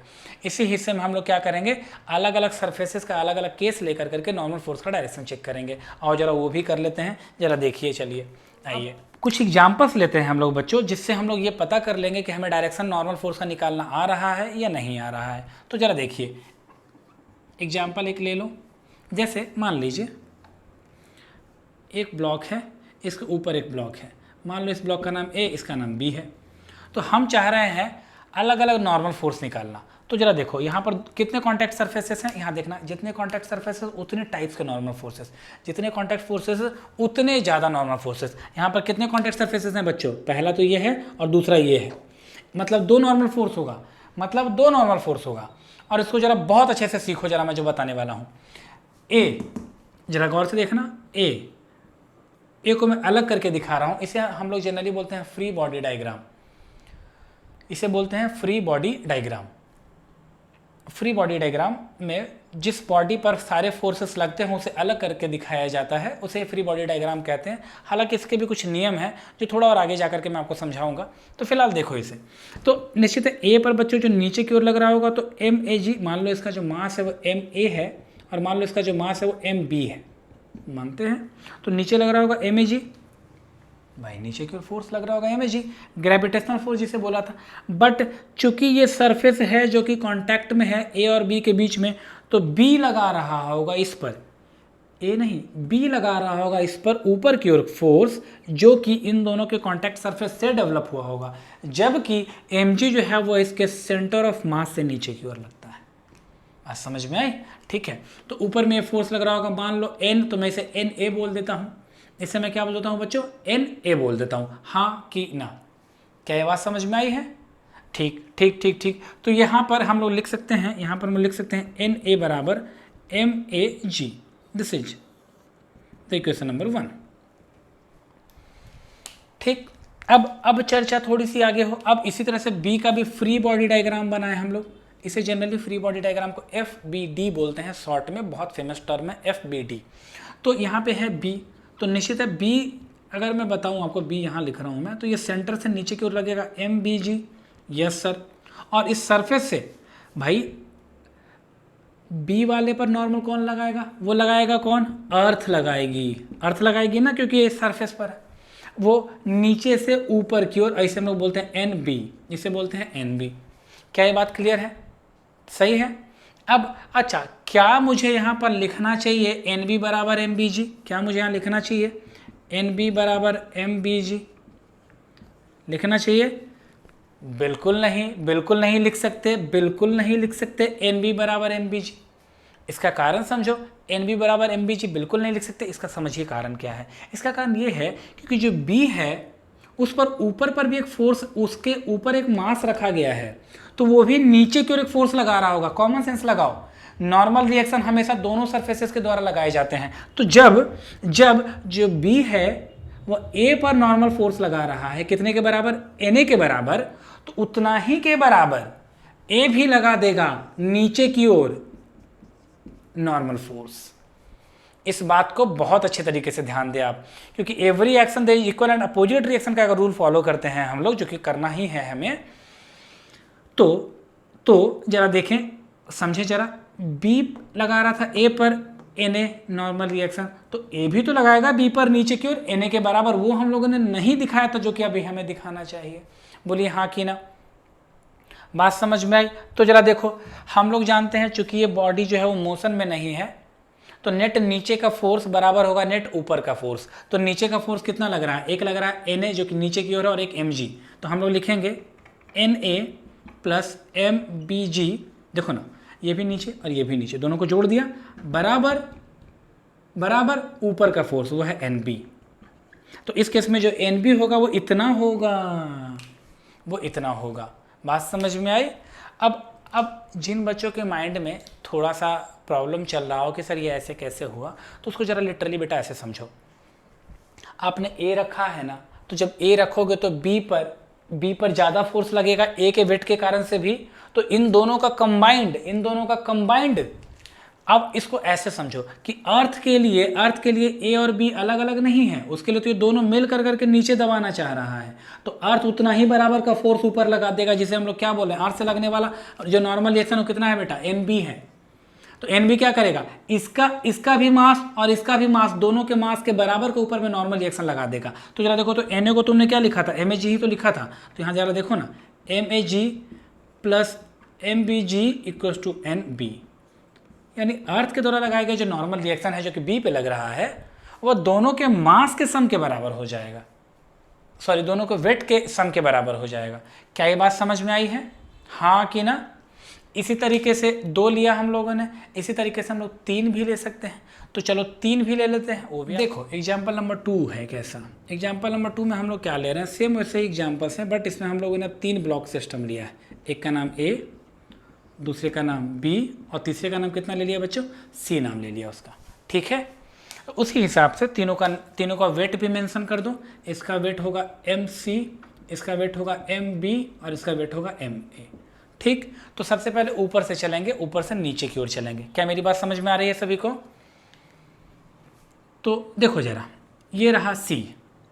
इसी हिस्से में हम लोग क्या करेंगे, अलग अलग सरफेसेस का अलग अलग केस लेकर करके नॉर्मल फोर्स का डायरेक्शन चेक करेंगे। और जरा वो भी कर लेते हैं, जरा देखिए, चलिए आइए कुछ एग्जाम्पल्स लेते हैं हम लोग बच्चों, जिससे हम लोग ये पता कर लेंगे कि हमें डायरेक्शन नॉर्मल फोर्स का निकालना आ रहा है या नहीं आ रहा है। तो जरा देखिए, एग्जाम्पल एक ले लो। जैसे मान लीजिए एक ब्लॉक है, इसके ऊपर एक ब्लॉक है, मान लो इस ब्लॉक का नाम A, इसका नाम B है। तो हम चाह रहे हैं अलग अलग नॉर्मल फोर्स निकालना। तो जरा देखो यहाँ पर कितने कॉन्टैक्ट सरफेसेस हैं, यहाँ देखना जितने कॉन्टैक्ट सरफेसेस उतने टाइप्स के नॉर्मल फोर्सेस, जितने कॉन्टैक्ट फोर्सेस उतने ज़्यादा नॉर्मल फोर्सेस। यहाँ पर कितने कॉन्टैक्ट सरफेसेस हैं बच्चों, पहला तो ये है और दूसरा ये है, मतलब दो नॉर्मल फोर्स होगा, मतलब दो नॉर्मल फोर्स होगा। और इसको जरा बहुत अच्छे से सीखो, जरा मैं जो बताने वाला हूँ। ए जरा गौर से देखना, ए को मैं अलग करके दिखा रहा हूँ, इसे हम लोग जनरली बोलते हैं फ्री बॉडी डायग्राम, इसे बोलते हैं free body diagram. Free body diagram में जिस बॉडी पर सारे फोर्सेस लगते हैं उसे अलग करके दिखाया जाता है, उसे फ्री बॉडी डायग्राम कहते हैं। हालांकि इसके भी कुछ नियम हैं जो थोड़ा और आगे जाकर के मैं आपको समझाऊंगा। तो फिलहाल देखो इसे, तो निश्चित है ए पर बच्चों जो नीचे की ओर लग रहा होगा तो MAG, मान लो इसका जो मास है वो MA है और मान लो इसका जो मास है वो MB है, मानते हैं। तो नीचे लग रहा होगा MAG, भाई नीचे की ओर फोर्स लग रहा होगा MAG, ग्रेविटेशनल फोर्स जिसे बोला था। बट चूंकि ये सरफेस है जो कि कांटेक्ट में है A और B के बीच में, तो B लगा रहा होगा इस पर, A नहीं B लगा रहा होगा इस पर ऊपर की ओर फोर्स, जो कि इन दोनों के कांटेक्ट सरफेस से डेवलप हुआ होगा, जबकि MG जो है वो इसके सेंटर ऑफ मास से नीचे की ओर लगता है। आज समझ में आई? ठीक है, तो ऊपर में फोर्स लग रहा होगा, मान लो N, तो मैं इसे NA बोल देता हूँ। इससे मैं क्या बोल देता हूँ बच्चों, NA बोल देता हूँ, हाँ कि ना। क्या ये बात समझ में आई है? ठीक ठीक ठीक ठीक। तो यहाँ पर हम लोग लिख सकते हैं, यहाँ पर हम लिख सकते हैं NA बराबर MAG। This is the equation number 1। ठीक, अब चर्चा थोड़ी सी आगे हो। अब इसी तरह से B का भी फ्री बॉडी डायग्राम बनाए हम लोग। इसे जनरली फ्री बॉडी डायग्राम को FBD बोलते हैं, शॉर्ट में, बहुत फेमस टर्म है FBD। तो यहाँ पे है B, तो निश्चित है B, अगर मैं बताऊँ आपको B यहाँ लिख रहा हूँ मैं, तो ये सेंटर से नीचे की ओर लगेगा MBG, यस सर। और इस सरफेस से भाई B वाले पर नॉर्मल कौन लगाएगा, वो लगाएगा कौन, अर्थ लगाएगी, अर्थ लगाएगी ना, क्योंकि ये सरफेस पर है। वो नीचे से ऊपर की ओर, ऐसे हम लोग बोलते हैं NB, इसे बोलते हैं NB। क्या ये बात क्लियर है? सही है। अब अच्छा, क्या मुझे यहाँ पर लिखना चाहिए NB बराबर MBG? क्या मुझे यहाँ लिखना चाहिए NB बराबर MBG? लिखना चाहिए? बिल्कुल नहीं, बिल्कुल नहीं लिख सकते, बिल्कुल नहीं लिख सकते NB बराबर MBG। इसका कारण समझो, NB बराबर MBG बिल्कुल नहीं लिख सकते। इसका समझिए कारण क्या है। इसका कारण ये है क्योंकि जो B है उस पर ऊपर पर भी एक फोर्स, उसके ऊपर एक मास रखा गया है, तो वो भी नीचे की ओर एक फोर्स लगा रहा होगा। कॉमन सेंस लगाओ, नॉर्मल रिएक्शन हमेशा दोनों सरफेसेस के द्वारा लगाए जाते हैं। तो जब जो B है वो A पर नॉर्मल फोर्स लगा रहा है, कितने के बराबर, NA के बराबर, तो उतना ही के बराबर A भी लगा देगा नीचे की ओर नॉर्मल फोर्स। इस बात को बहुत अच्छे तरीके से ध्यान दें आप, क्योंकि every action they equal and opposite reaction का अगर रूल फॉलो करते हैं हम लोग, जो कि करना ही है हमें, तो जरा देखें, समझे जरा। B लगा रहा था A पर NA नॉर्मल रिएक्शन, तो A भी तो लगाएगा B पर नीचे की ओर NA के बराबर। वो हम लोगों ने नहीं दिखाया था, जो कि अभी हमें दिखाना चाहिए। बोलिए हाँ कि ना, बात समझ में आई? तो जरा देखो, हम लोग जानते हैं चूंकि ये बॉडी जो है वो मोशन में नहीं है, तो नेट नीचे का फोर्स बराबर होगा नेट ऊपर का फोर्स। तो नीचे का फोर्स कितना लग रहा है, एक लग रहा है NA जो कि नीचे की ओर है, और एक MG। तो हम लोग लिखेंगे NA प्लस MBG। देखो ना, ये भी नीचे और ये भी नीचे, दोनों को जोड़ दिया, बराबर बराबर ऊपर का फोर्स वो है NB। तो इस केस में जो NB होगा वो इतना होगा, वो इतना होगा। बात समझ में आई? अब जिन बच्चों के माइंड में थोड़ा सा प्रॉब्लम चल रहा हो कि सर ये ऐसे कैसे हुआ, तो उसको ज़रा लिटरली बेटा ऐसे समझो। आपने A रखा है ना, तो जब A रखोगे तो B पर ज़्यादा फोर्स लगेगा A के वेट के कारण से भी, तो इन दोनों का कंबाइंड। अब इसको ऐसे समझो कि अर्थ के लिए A और B अलग अलग नहीं है, उसके लिए तो ये दोनों मिल करके नीचे दबाना चाह रहा है, तो अर्थ उतना ही बराबर का फोर्स ऊपर लगा देगा, जिसे हम लोग क्या बोले, अर्थ से लगने वाला जो नॉर्मल रिएक्शन वो कितना है बेटा, MB है। तो NB क्या करेगा, इसका भी मास और इसका भी मास, दोनों के मास के बराबर के ऊपर में नॉर्मल रिएक्शन लगा देगा। तो जरा देखो, तो NA को तुमने क्या लिखा था, MAG ही तो लिखा था। तो यहाँ जरा देखो ना, MAG plus MBG equals to NB, यानी अर्थ के द्वारा लगाया गया जो नॉर्मल रिएक्शन है जो कि B पे लग रहा है, वह दोनों के मास के सम के बराबर हो जाएगा, सॉरी दोनों के वेट के सम के बराबर हो जाएगा। क्या ये बात समझ में आई है, हाँ कि ना? इसी तरीके से 2 लिया हम लोगों ने, इसी तरीके से हम लोग 3 भी ले सकते हैं। तो चलो 3 भी ले लेते हैं, वो भी देखो। एग्जाम्पल नंबर 2 है कैसा। एग्जाम्पल नंबर 2 में हम लोग क्या ले रहे हैं, सेम वैसे ही एग्जाम्पल्स हैं, बट इसमें हम लोगों ने 3 ब्लॉक सिस्टम लिया है। एक का नाम A, दूसरे का नाम B और तीसरे का नाम कितना ले लिया बच्चों, C नाम ले लिया उसका। ठीक है, तो उसी हिसाब से तीनों का वेट भी मेंशन कर दो। इसका वेट होगा MC, इसका वेट होगा MB और इसका वेट होगा MA। ठीक, तो सबसे पहले ऊपर से चलेंगे, ऊपर से नीचे की ओर चलेंगे। क्या मेरी बात समझ में आ रही है सभी को? तो देखो जरा, ये रहा C।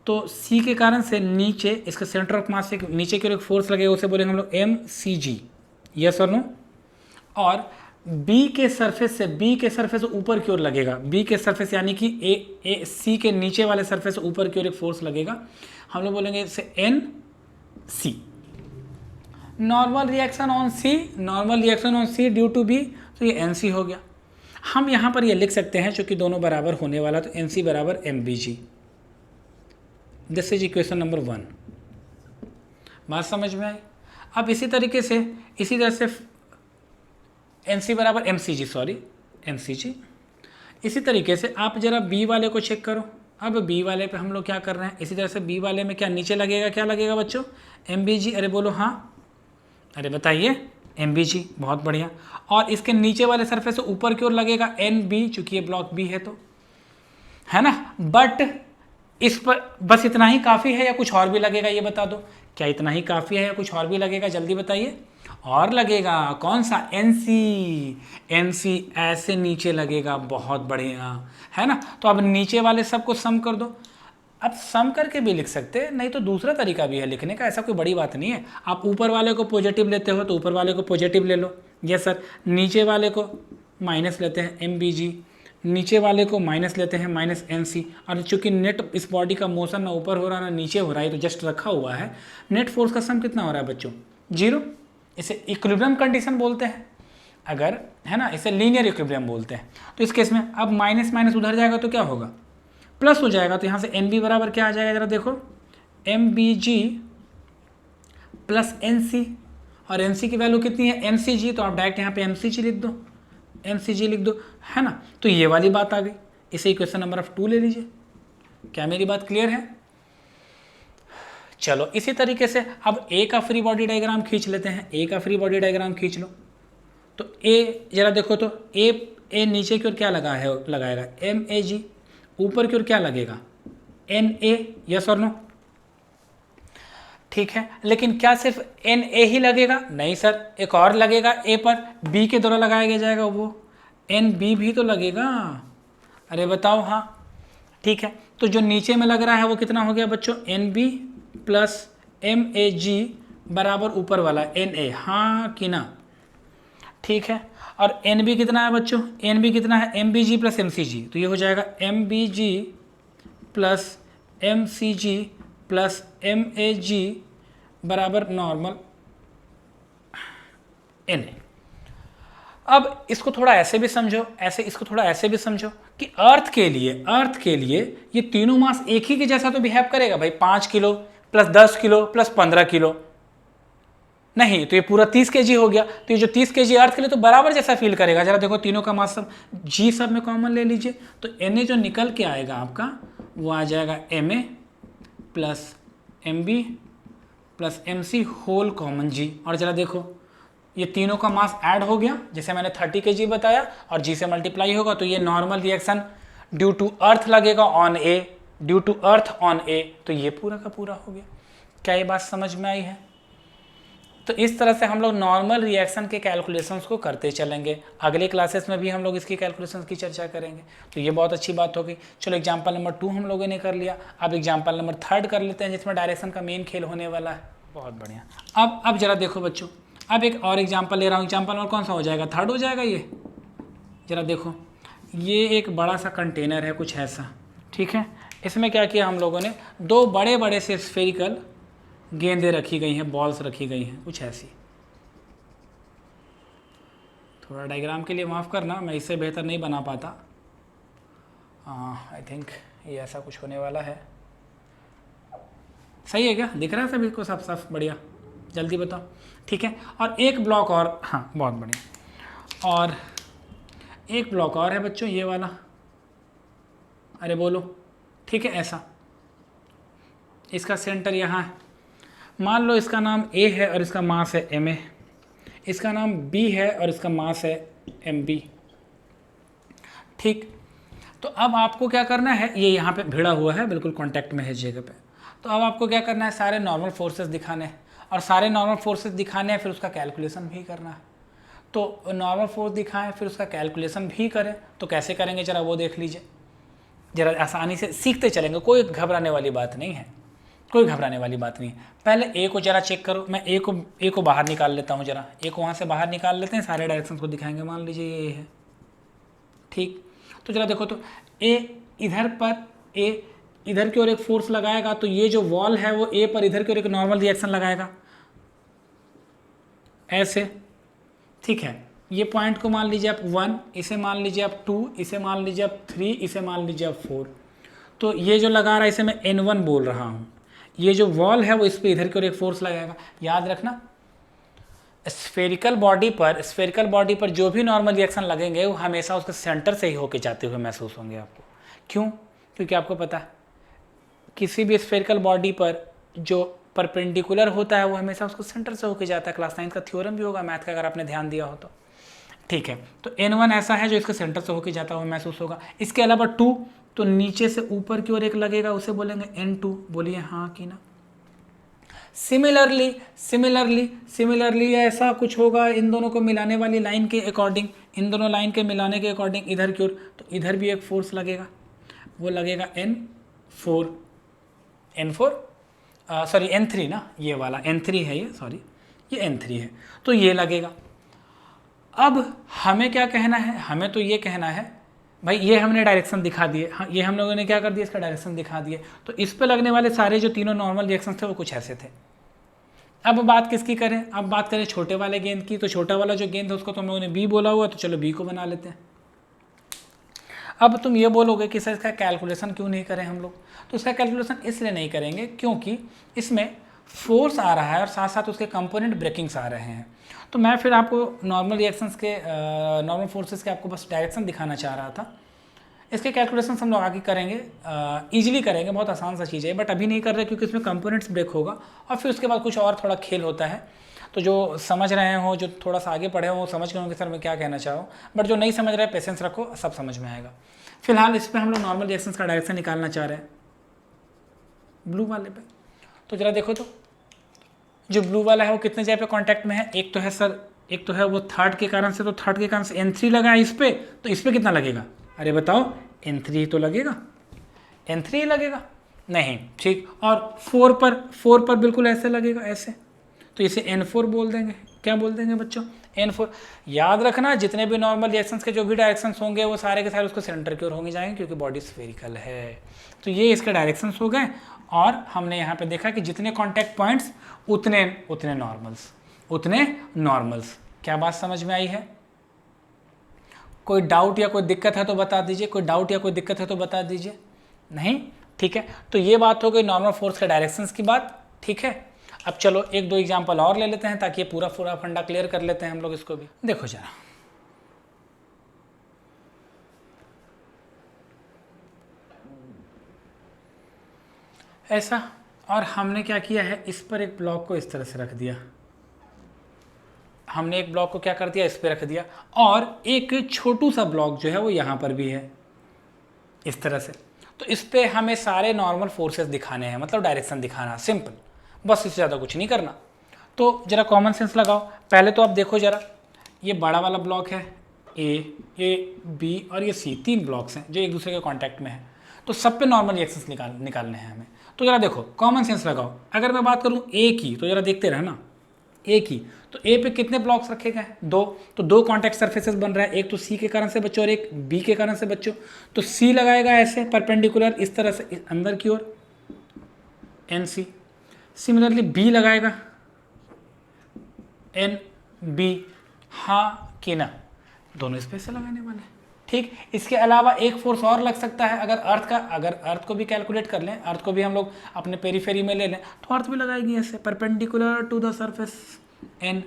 तो C के कारण से नीचे इसका सेंटर ऑफ मास से नीचे की ओर एक फोर्स लगेगा, उसे बोलेंगे हम लोग MCG। यस और नो? और B के सरफेस से ऊपर की ओर लगेगा, B के सरफेस यानी कि C के नीचे वाले सरफेस से ऊपर की ओर एक फोर्स लगेगा, हम लोग बोलेंगे इसे NC। Normal reaction on C due to B, तो ये NC हो गया। हम यहाँ पर ये लिख सकते हैं चूँकि दोनों बराबर होने वाला, तो NC बराबर MBG। This is equation number 1। बात समझ में आई? अब इसी तरह से NC बराबर MCG। इसी तरीके से आप जरा B वाले को चेक करो। अब B वाले पे हम लोग क्या कर रहे हैं, इसी तरह से B वाले में क्या नीचे लगेगा, क्या लगेगा बच्चों, MBG। अरे बोलो हाँ, अरे बताइए, MBG। बहुत बढ़िया। और इसके नीचे वाले सरफेस से ऊपर की ओर लगेगा NB, चूंकि ये ब्लॉक B है, तो है ना। बट इस पर बस इतना ही काफ़ी है या कुछ और भी लगेगा, ये बता दो। क्या इतना ही काफ़ी है या कुछ और भी लगेगा, जल्दी बताइए। और लगेगा, कौन सा, NC ऐसे नीचे लगेगा। बहुत बढ़िया, है ना। तो अब नीचे वाले सबको सम कर दो। अब सम करके भी लिख सकते हैं, नहीं तो दूसरा तरीका भी है लिखने का, ऐसा कोई बड़ी बात नहीं है। आप ऊपर वाले को पॉजिटिव लेते हो तो ऊपर वाले को पॉजिटिव ले लो, यस सर। नीचे वाले को माइनस लेते हैं MBG, नीचे वाले को माइनस लेते हैं -NC। और चूंकि नेट इस बॉडी का मोशन ना ऊपर हो रहा ना नीचे हो रहा है, तो जस्ट रखा हुआ है, नेट फोर्स का सम कितना हो रहा है बच्चों, 0। इसे इक्विलिब्रियम कंडीशन बोलते हैं, अगर, है ना, इसे लीनियर इक्विलिब्रियम बोलते हैं। तो इस केस में अब माइनस माइनस उधर जाएगा तो क्या होगा, प्लस हो जाएगा। तो यहाँ से NB बराबर क्या आ जाएगा, जरा देखो, MBG प्लस NC। और NC की वैल्यू कितनी है, MCG। तो आप डायरेक्ट यहाँ पे MCG लिख दो, है ना। तो ये वाली बात आ गई। इसे इक्वेशन नंबर 2 ले लीजिए। क्या मेरी बात क्लियर है? चलो इसी तरीके से अब A का फ्री बॉडी डायग्राम खींच लेते हैं। A का फ्री बॉडी डायग्राम खींच लो। तो A जरा देखो, तो A नीचे की ओर क्या लगाएगा MAG, ऊपर की ओर क्या लगेगा NA, यस और नो। ठीक है, लेकिन क्या सिर्फ NA ही लगेगा, नहीं सर, एक और लगेगा A पर, B के द्वारा लगाया जाएगा, वो NB भी तो लगेगा। अरे बताओ, हाँ ठीक है। तो जो नीचे में लग रहा है वो कितना हो गया बच्चों, NB प्लस MAG बराबर ऊपर वाला NA, हाँ कि ना, ठीक है। और NB कितना है बच्चों, NB कितना है, MBG प्लस MCG। तो ये हो जाएगा MBG plus MCG plus MAG बराबर नॉर्मल NA। अब इसको थोड़ा ऐसे भी समझो, इसको थोड़ा ऐसे भी समझो कि अर्थ के लिए ये तीनों मास एक ही के जैसा तो बिहेव करेगा भाई। 5 kilo plus 10 kilo plus 15 kilo नहीं, तो ये पूरा 30 kg हो गया। तो ये जो 30 kg अर्थ के लिए तो बराबर जैसा फील करेगा। जरा देखो, तीनों का मास सब G सब में कॉमन ले लीजिए, तो Na जो निकल के आएगा आपका वो आ जाएगा Ma plus MB plus MC whole common G। और जरा देखो, ये तीनों का मास ऐड हो गया, जैसे मैंने 30 kg बताया, और G से मल्टीप्लाई होगा, तो ये normal reaction due to earth लगेगा on A, due to earth on A। तो ये पूरा का पूरा हो गया। क्या ये बात समझ में आई है? तो इस तरह से हम लोग नॉर्मल रिएक्शन के कैलकुलेशंस को करते चलेंगे। अगले क्लासेस में भी हम लोग इसकी कैलकुलेशंस की चर्चा करेंगे। तो ये बहुत अच्छी बात हो गई। चलो एग्जांपल नंबर 2 हम लोगों ने कर लिया। अब एग्जांपल नंबर 3 कर लेते हैं, जिसमें डायरेक्शन का मेन खेल होने वाला है। बहुत बढ़िया। अब जरा देखो बच्चों, अब एक और एग्जाम्पल ले रहा हूँ। एग्जाम्पल नंबर कौन सा हो जाएगा, 3 हो जाएगा ये। जरा देखो, ये एक बड़ा सा कंटेनर है कुछ ऐसा, ठीक है। इसमें क्या किया हम लोगों ने, 2 बड़े बड़े से स्फेरिकल गेंदें रखी गई हैं, बॉल्स रखी गई हैं कुछ ऐसी। थोड़ा डायग्राम के लिए माफ़ करना, मैं इससे बेहतर नहीं बना पाता। आई थिंक ये ऐसा कुछ होने वाला है। सही है क्या, दिख रहा है सभी को साफ साफ, बढ़िया। जल्दी बताओ। ठीक है, और एक ब्लॉक और, हाँ बहुत बढ़िया, और एक ब्लॉक और है बच्चों ये वाला, अरे बोलो, ठीक है ऐसा, इसका सेंटर यहाँ है, मान लो इसका नाम A है और इसका मास है MA, इसका नाम B है और इसका मास है MB। ठीक, तो अब आपको क्या करना है, ये यहाँ पे भिड़ा हुआ है, बिल्कुल कांटेक्ट में है इस जगह पे, तो अब आपको क्या करना है, सारे नॉर्मल फोर्सेस दिखाने हैं, और सारे नॉर्मल फोर्सेस दिखाने हैं, फिर उसका कैलकुलेशन भी करना है। तो नॉर्मल फोर्स दिखाएं फिर उसका कैलकुलेशन भी करें, तो कैसे करेंगे ज़रा वो देख लीजिए, ज़रा आसानी से सीखते चलेंगे, कोई घबराने वाली बात नहीं है, कोई घबराने वाली बात नहीं है। पहले ए को ज़रा चेक करो, मैं ए को बाहर निकाल लेता हूँ, ज़रा ए को वहाँ से बाहर निकाल लेते हैं, सारे डायरेक्शन को दिखाएंगे। मान लीजिए ये है, ठीक, तो ज़रा देखो, तो ए इधर पर, ए इधर की ओर एक फोर्स लगाएगा, तो ये जो वॉल है वो ए पर इधर की ओर एक नॉर्मल रिएक्शन लगाएगा ऐसे, ठीक है। ये पॉइंट को मान लीजिए आप 1, इसे मान लीजिए आप 2, इसे मान लीजिए आप 3, इसे मान लीजिए आप 4, तो ये जो लगा रहा है इसे मैं N1 बोल रहा हूँ। ये जो वॉल है वो इस पर इधर की ओर एक फोर्स लगाएगा। याद रखना, स्फेरिकल बॉडी पर जो भी नॉर्मल रिएक्शन लगेंगे वो हमेशा उसके सेंटर से ही होके जाते हुए महसूस होंगे आपको। क्यों? क्योंकि आपको पता है किसी भी स्फेरिकल बॉडी पर जो परपेंडिकुलर होता है वो हमेशा उसको सेंटर से होके जाता है। क्लास 9 का थ्योरम भी होगा मैथ का, अगर आपने ध्यान दिया हो तो। ठीक है, तो N1 ऐसा है जो इसके सेंटर से होके जाता हुआ महसूस होगा। इसके अलावा 2, तो नीचे से ऊपर की ओर एक लगेगा, उसे बोलेंगे N2। बोलिए हाँ कि ना। सिमिलरली ऐसा कुछ होगा इन दोनों को मिलाने वाली लाइन के अकॉर्डिंग, इन दोनों लाइन के मिलाने के अकॉर्डिंग इधर की ओर, तो इधर भी एक फोर्स लगेगा, वो लगेगा N3 ना, ये वाला N3 है ये, सॉरी ये N3 है, तो ये लगेगा। अब हमें क्या कहना है, हमें तो ये कहना है भाई, ये हमने डायरेक्शन दिखा दिए, हाँ ये हम लोगों ने क्या कर दिया, इसका डायरेक्शन दिखा दिए, तो इस पे लगने वाले सारे जो तीनों नॉर्मल रिएक्शंस थे वो कुछ ऐसे थे। अब बात किसकी करें, अब बात करें छोटे वाले गेंद की, तो छोटा वाला जो गेंद है उसको तुम लोगों ने B बोला हुआ, तो चलो B को बना लेते हैं। अब तुम ये बोलोगे कि सर इसका कैलकुलेशन क्यों नहीं करें हम लोग, तो इसका कैलकुलेशन इसलिए नहीं करेंगे क्योंकि इसमें फोर्स आ रहा है और साथ साथ उसके कंपोनेंट ब्रेकिंग्स आ रहे हैं। तो मैं फिर आपको नॉर्मल रिएक्शंस के नॉर्मल फोर्सेस के आपको बस डायरेक्शन दिखाना चाह रहा था। इसके कैलकुलेशन हम लोग आगे करेंगे, ईजिली करेंगे, बहुत आसान सा चीज़ है, बट अभी नहीं कर रहे क्योंकि इसमें कंपोनेंट्स ब्रेक होगा और फिर उसके बाद कुछ और थोड़ा खेल होता है। तो जो समझ रहे हो, जो थोड़ा सा आगे पढ़े हो, वो समझ गए होंगे सर मैं क्या कहना चाह रहा हूँ, बट जो नहीं समझ रहे पेशेंस रखो, सब समझ में आएगा। फिलहाल इस पर हम लोग नॉर्मल रिएक्शंस का डायरेक्शन निकालना चाह रहे हैं ब्लू वाले पे। तो जरा देखो, तो जो ब्लू वाला है वो कितने जगह पे कांटेक्ट में है, एक तो है सर, एक तो है वो थर्ड के कारण से, तो थर्ड के कारण से N3 लगा है इस पे, तो इस पे कितना लगेगा, अरे बताओ, N3 ही तो लगेगा, N3 ही लगेगा नहीं, ठीक। और 4 पर बिल्कुल ऐसे लगेगा, ऐसे, तो इसे N4 बोल देंगे। क्या बोल देंगे बच्चों, N4। याद रखना जितने भी नॉर्मल रिएक्शंस के जो भी डायरेक्शंस होंगे वो सारे के सारे उसको सेंटर की ओर होंगे जाएंगे, क्योंकि बॉडी स्फेरिकल है। तो ये इसके डायरेक्शंस हो गए, और हमने यहाँ पे देखा कि जितने कॉन्टैक्ट पॉइंट्स उतने नॉर्मल्स। क्या बात समझ में आई है? कोई डाउट या कोई दिक्कत है तो बता दीजिए, कोई डाउट या कोई दिक्कत है तो बता दीजिए। नहीं, ठीक है। तो ये बात हो गई नॉर्मल फोर्स के डायरेक्शंस की बात, ठीक है। अब चलो 1-2 एग्जाम्पल और ले लेते हैं ताकि ये पूरा फंडा क्लियर कर लेते हैं हम लोग इसको भी। देखो जरा, ऐसा, और हमने क्या किया है, इस पर एक ब्लॉक को इस तरह से रख दिया, हमने एक ब्लॉक को क्या कर दिया, इस पर रख दिया, और एक छोटू सा ब्लॉक जो है वो यहाँ पर भी है इस तरह से। तो इस पर हमें सारे नॉर्मल फोर्सेस दिखाने हैं, मतलब डायरेक्शन दिखाना, सिंपल, बस इससे ज़्यादा कुछ नहीं करना। तो ज़रा कॉमन सेंस लगाओ। पहले तो आप देखो ज़रा, ये बड़ा वाला ब्लॉक है ए बी और ये सी, 3 ब्लॉक्स हैं जो एक दूसरे के कांटेक्ट में हैं, तो सब पे नॉर्मल रिएक्शंस निकालने हैं हमें। तो ज़रा देखो, कॉमन सेंस लगाओ। अगर मैं बात करूँ ए की, तो ज़रा देखते रहना, ए की, तो ए पे कितने ब्लॉक्स रखे गए, 2, तो 2 कॉन्टैक्ट सरफेसेस बन रहा है, एक तो सी के कारण से बच्चों और एक बी के कारण से बच्चों। तो सी लगाएगा ऐसे परपेंडिकुलर इस तरह से अंदर की ओर, एन सी। सिमिलरली बी लगाएगा एन बी, हाँ कि ना, दोनों इस पे से लगाने वाले हैं। ठीक, इसके अलावा एक फोर्स और लग सकता है, अगर अर्थ को भी कैलकुलेट कर लें, अर्थ को भी हम लोग अपने पेरीफेरी में ले लें, तो अर्थ भी लगाएगी ऐसे perpendicular to the surface N.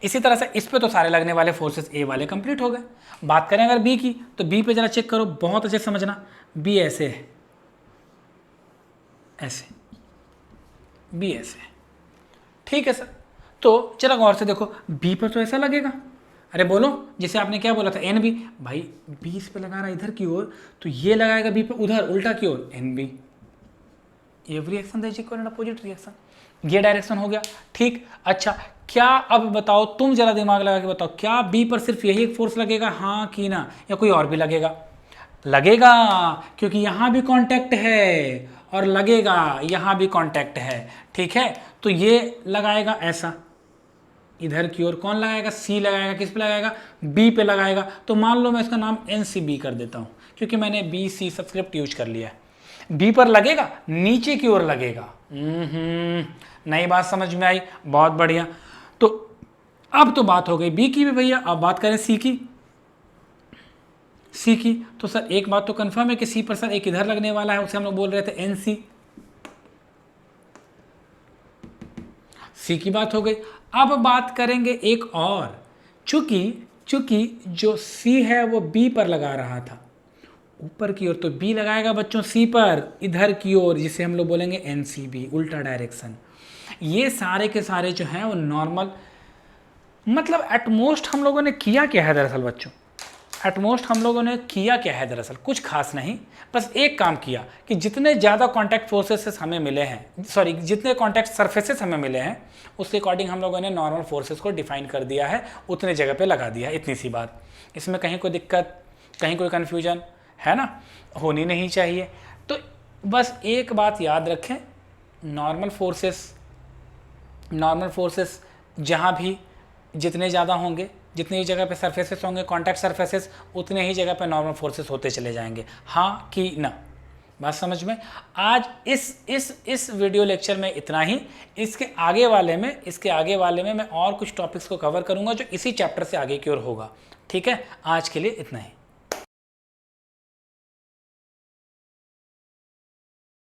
इसी तरह से इस पे तो सारे लगने वाले फोर्सेस ए वाले कंप्लीट हो गए। बात करें अगर बी की, तो बी पे जरा चेक करो, बहुत अच्छे समझना, बी ऐसे है, ऐसे, बी ऐसे, ठीक है सर। तो चलो गौर से देखो, बी पर तो ऐसा लगेगा, अरे बोलो, जैसे आपने क्या बोला था एन बी, भाई बी इस पे लगा रहा है इधर की ओर, तो ये लगाएगा बी पे उधर उल्टा की ओर, N B. Every reaction is equal and opposite reaction, ये डायरेक्शन हो गया, ठीक। अच्छा, क्या अब बताओ, तुम जरा दिमाग लगा के बताओ, क्या बी पर सिर्फ यही एक फोर्स लगेगा, हाँ कि ना, या कोई और भी लगेगा? लगेगा, क्योंकि यहाँ भी कांटेक्ट है और लगेगा यहाँ भी कांटेक्ट है, ठीक है। तो ये लगाएगा ऐसा इधर की ओर, कौन लगाएगा? सी लगाएगा, किस पे लगाएगा? बी पे लगाएगा। तो मान लो मैं इसका नाम एन सी बी कर देता हूँ, क्योंकि मैंने बी सी सब्सक्रिप्ट यूज कर लिया है। बी पर लगेगा, नीचे की ओर लगेगा। नई बात समझ में आई, बहुत बढ़िया। तो अब तो बात हो गई बी की भी भैया, अब बात करें सी की। सी की तो सर एक बात तो कंफर्म है कि सी पर सर एक इधर लगने वाला है, उसे हम लोग बोल रहे थे एन सी। सी की बात हो गई। अब बात करेंगे एक और, चूंकि जो सी है वो बी पर लगा रहा था ऊपर की ओर, तो बी लगाएगा बच्चों सी पर इधर की ओर, जिसे हम लोग बोलेंगे एन सी बी, उल्टा डायरेक्शन। ये सारे के सारे जो हैं वो नॉर्मल, मतलब एटमोस्ट हम लोगों ने किया क्या है दरअसल बच्चों, एटमोस्ट हम लोगों ने किया क्या है दरअसल, कुछ खास नहीं, बस एक काम किया कि जितने ज़्यादा कॉन्टैक्ट फोर्सेस हमें मिले हैं, सॉरी जितने कॉन्टैक्ट सरफेसेस हमें मिले हैं, उसके अकॉर्डिंग हम लोगों ने नॉर्मल फोर्सेस को डिफाइन कर दिया है, उतने जगह पे लगा दिया है, इतनी सी बात। इसमें कहीं कोई दिक्कत, कहीं कोई कन्फ्यूजन है ना, होनी नहीं चाहिए। तो बस एक बात याद रखें, नॉर्मल फोर्सेस जहाँ भी जितने ज़्यादा होंगे, जितनी ही जगह पे सरफेसेस होंगे कॉन्टैक्ट सरफेसेस, उतने ही जगह पे नॉर्मल फोर्सेस होते चले जाएंगे, हाँ कि ना। बात समझ में? आज इस वीडियो लेक्चर में इतना ही। इसके आगे वाले में मैं और कुछ टॉपिक्स को कवर करूँगा जो इसी चैप्टर से आगे की ओर होगा, ठीक है। आज के लिए इतना ही।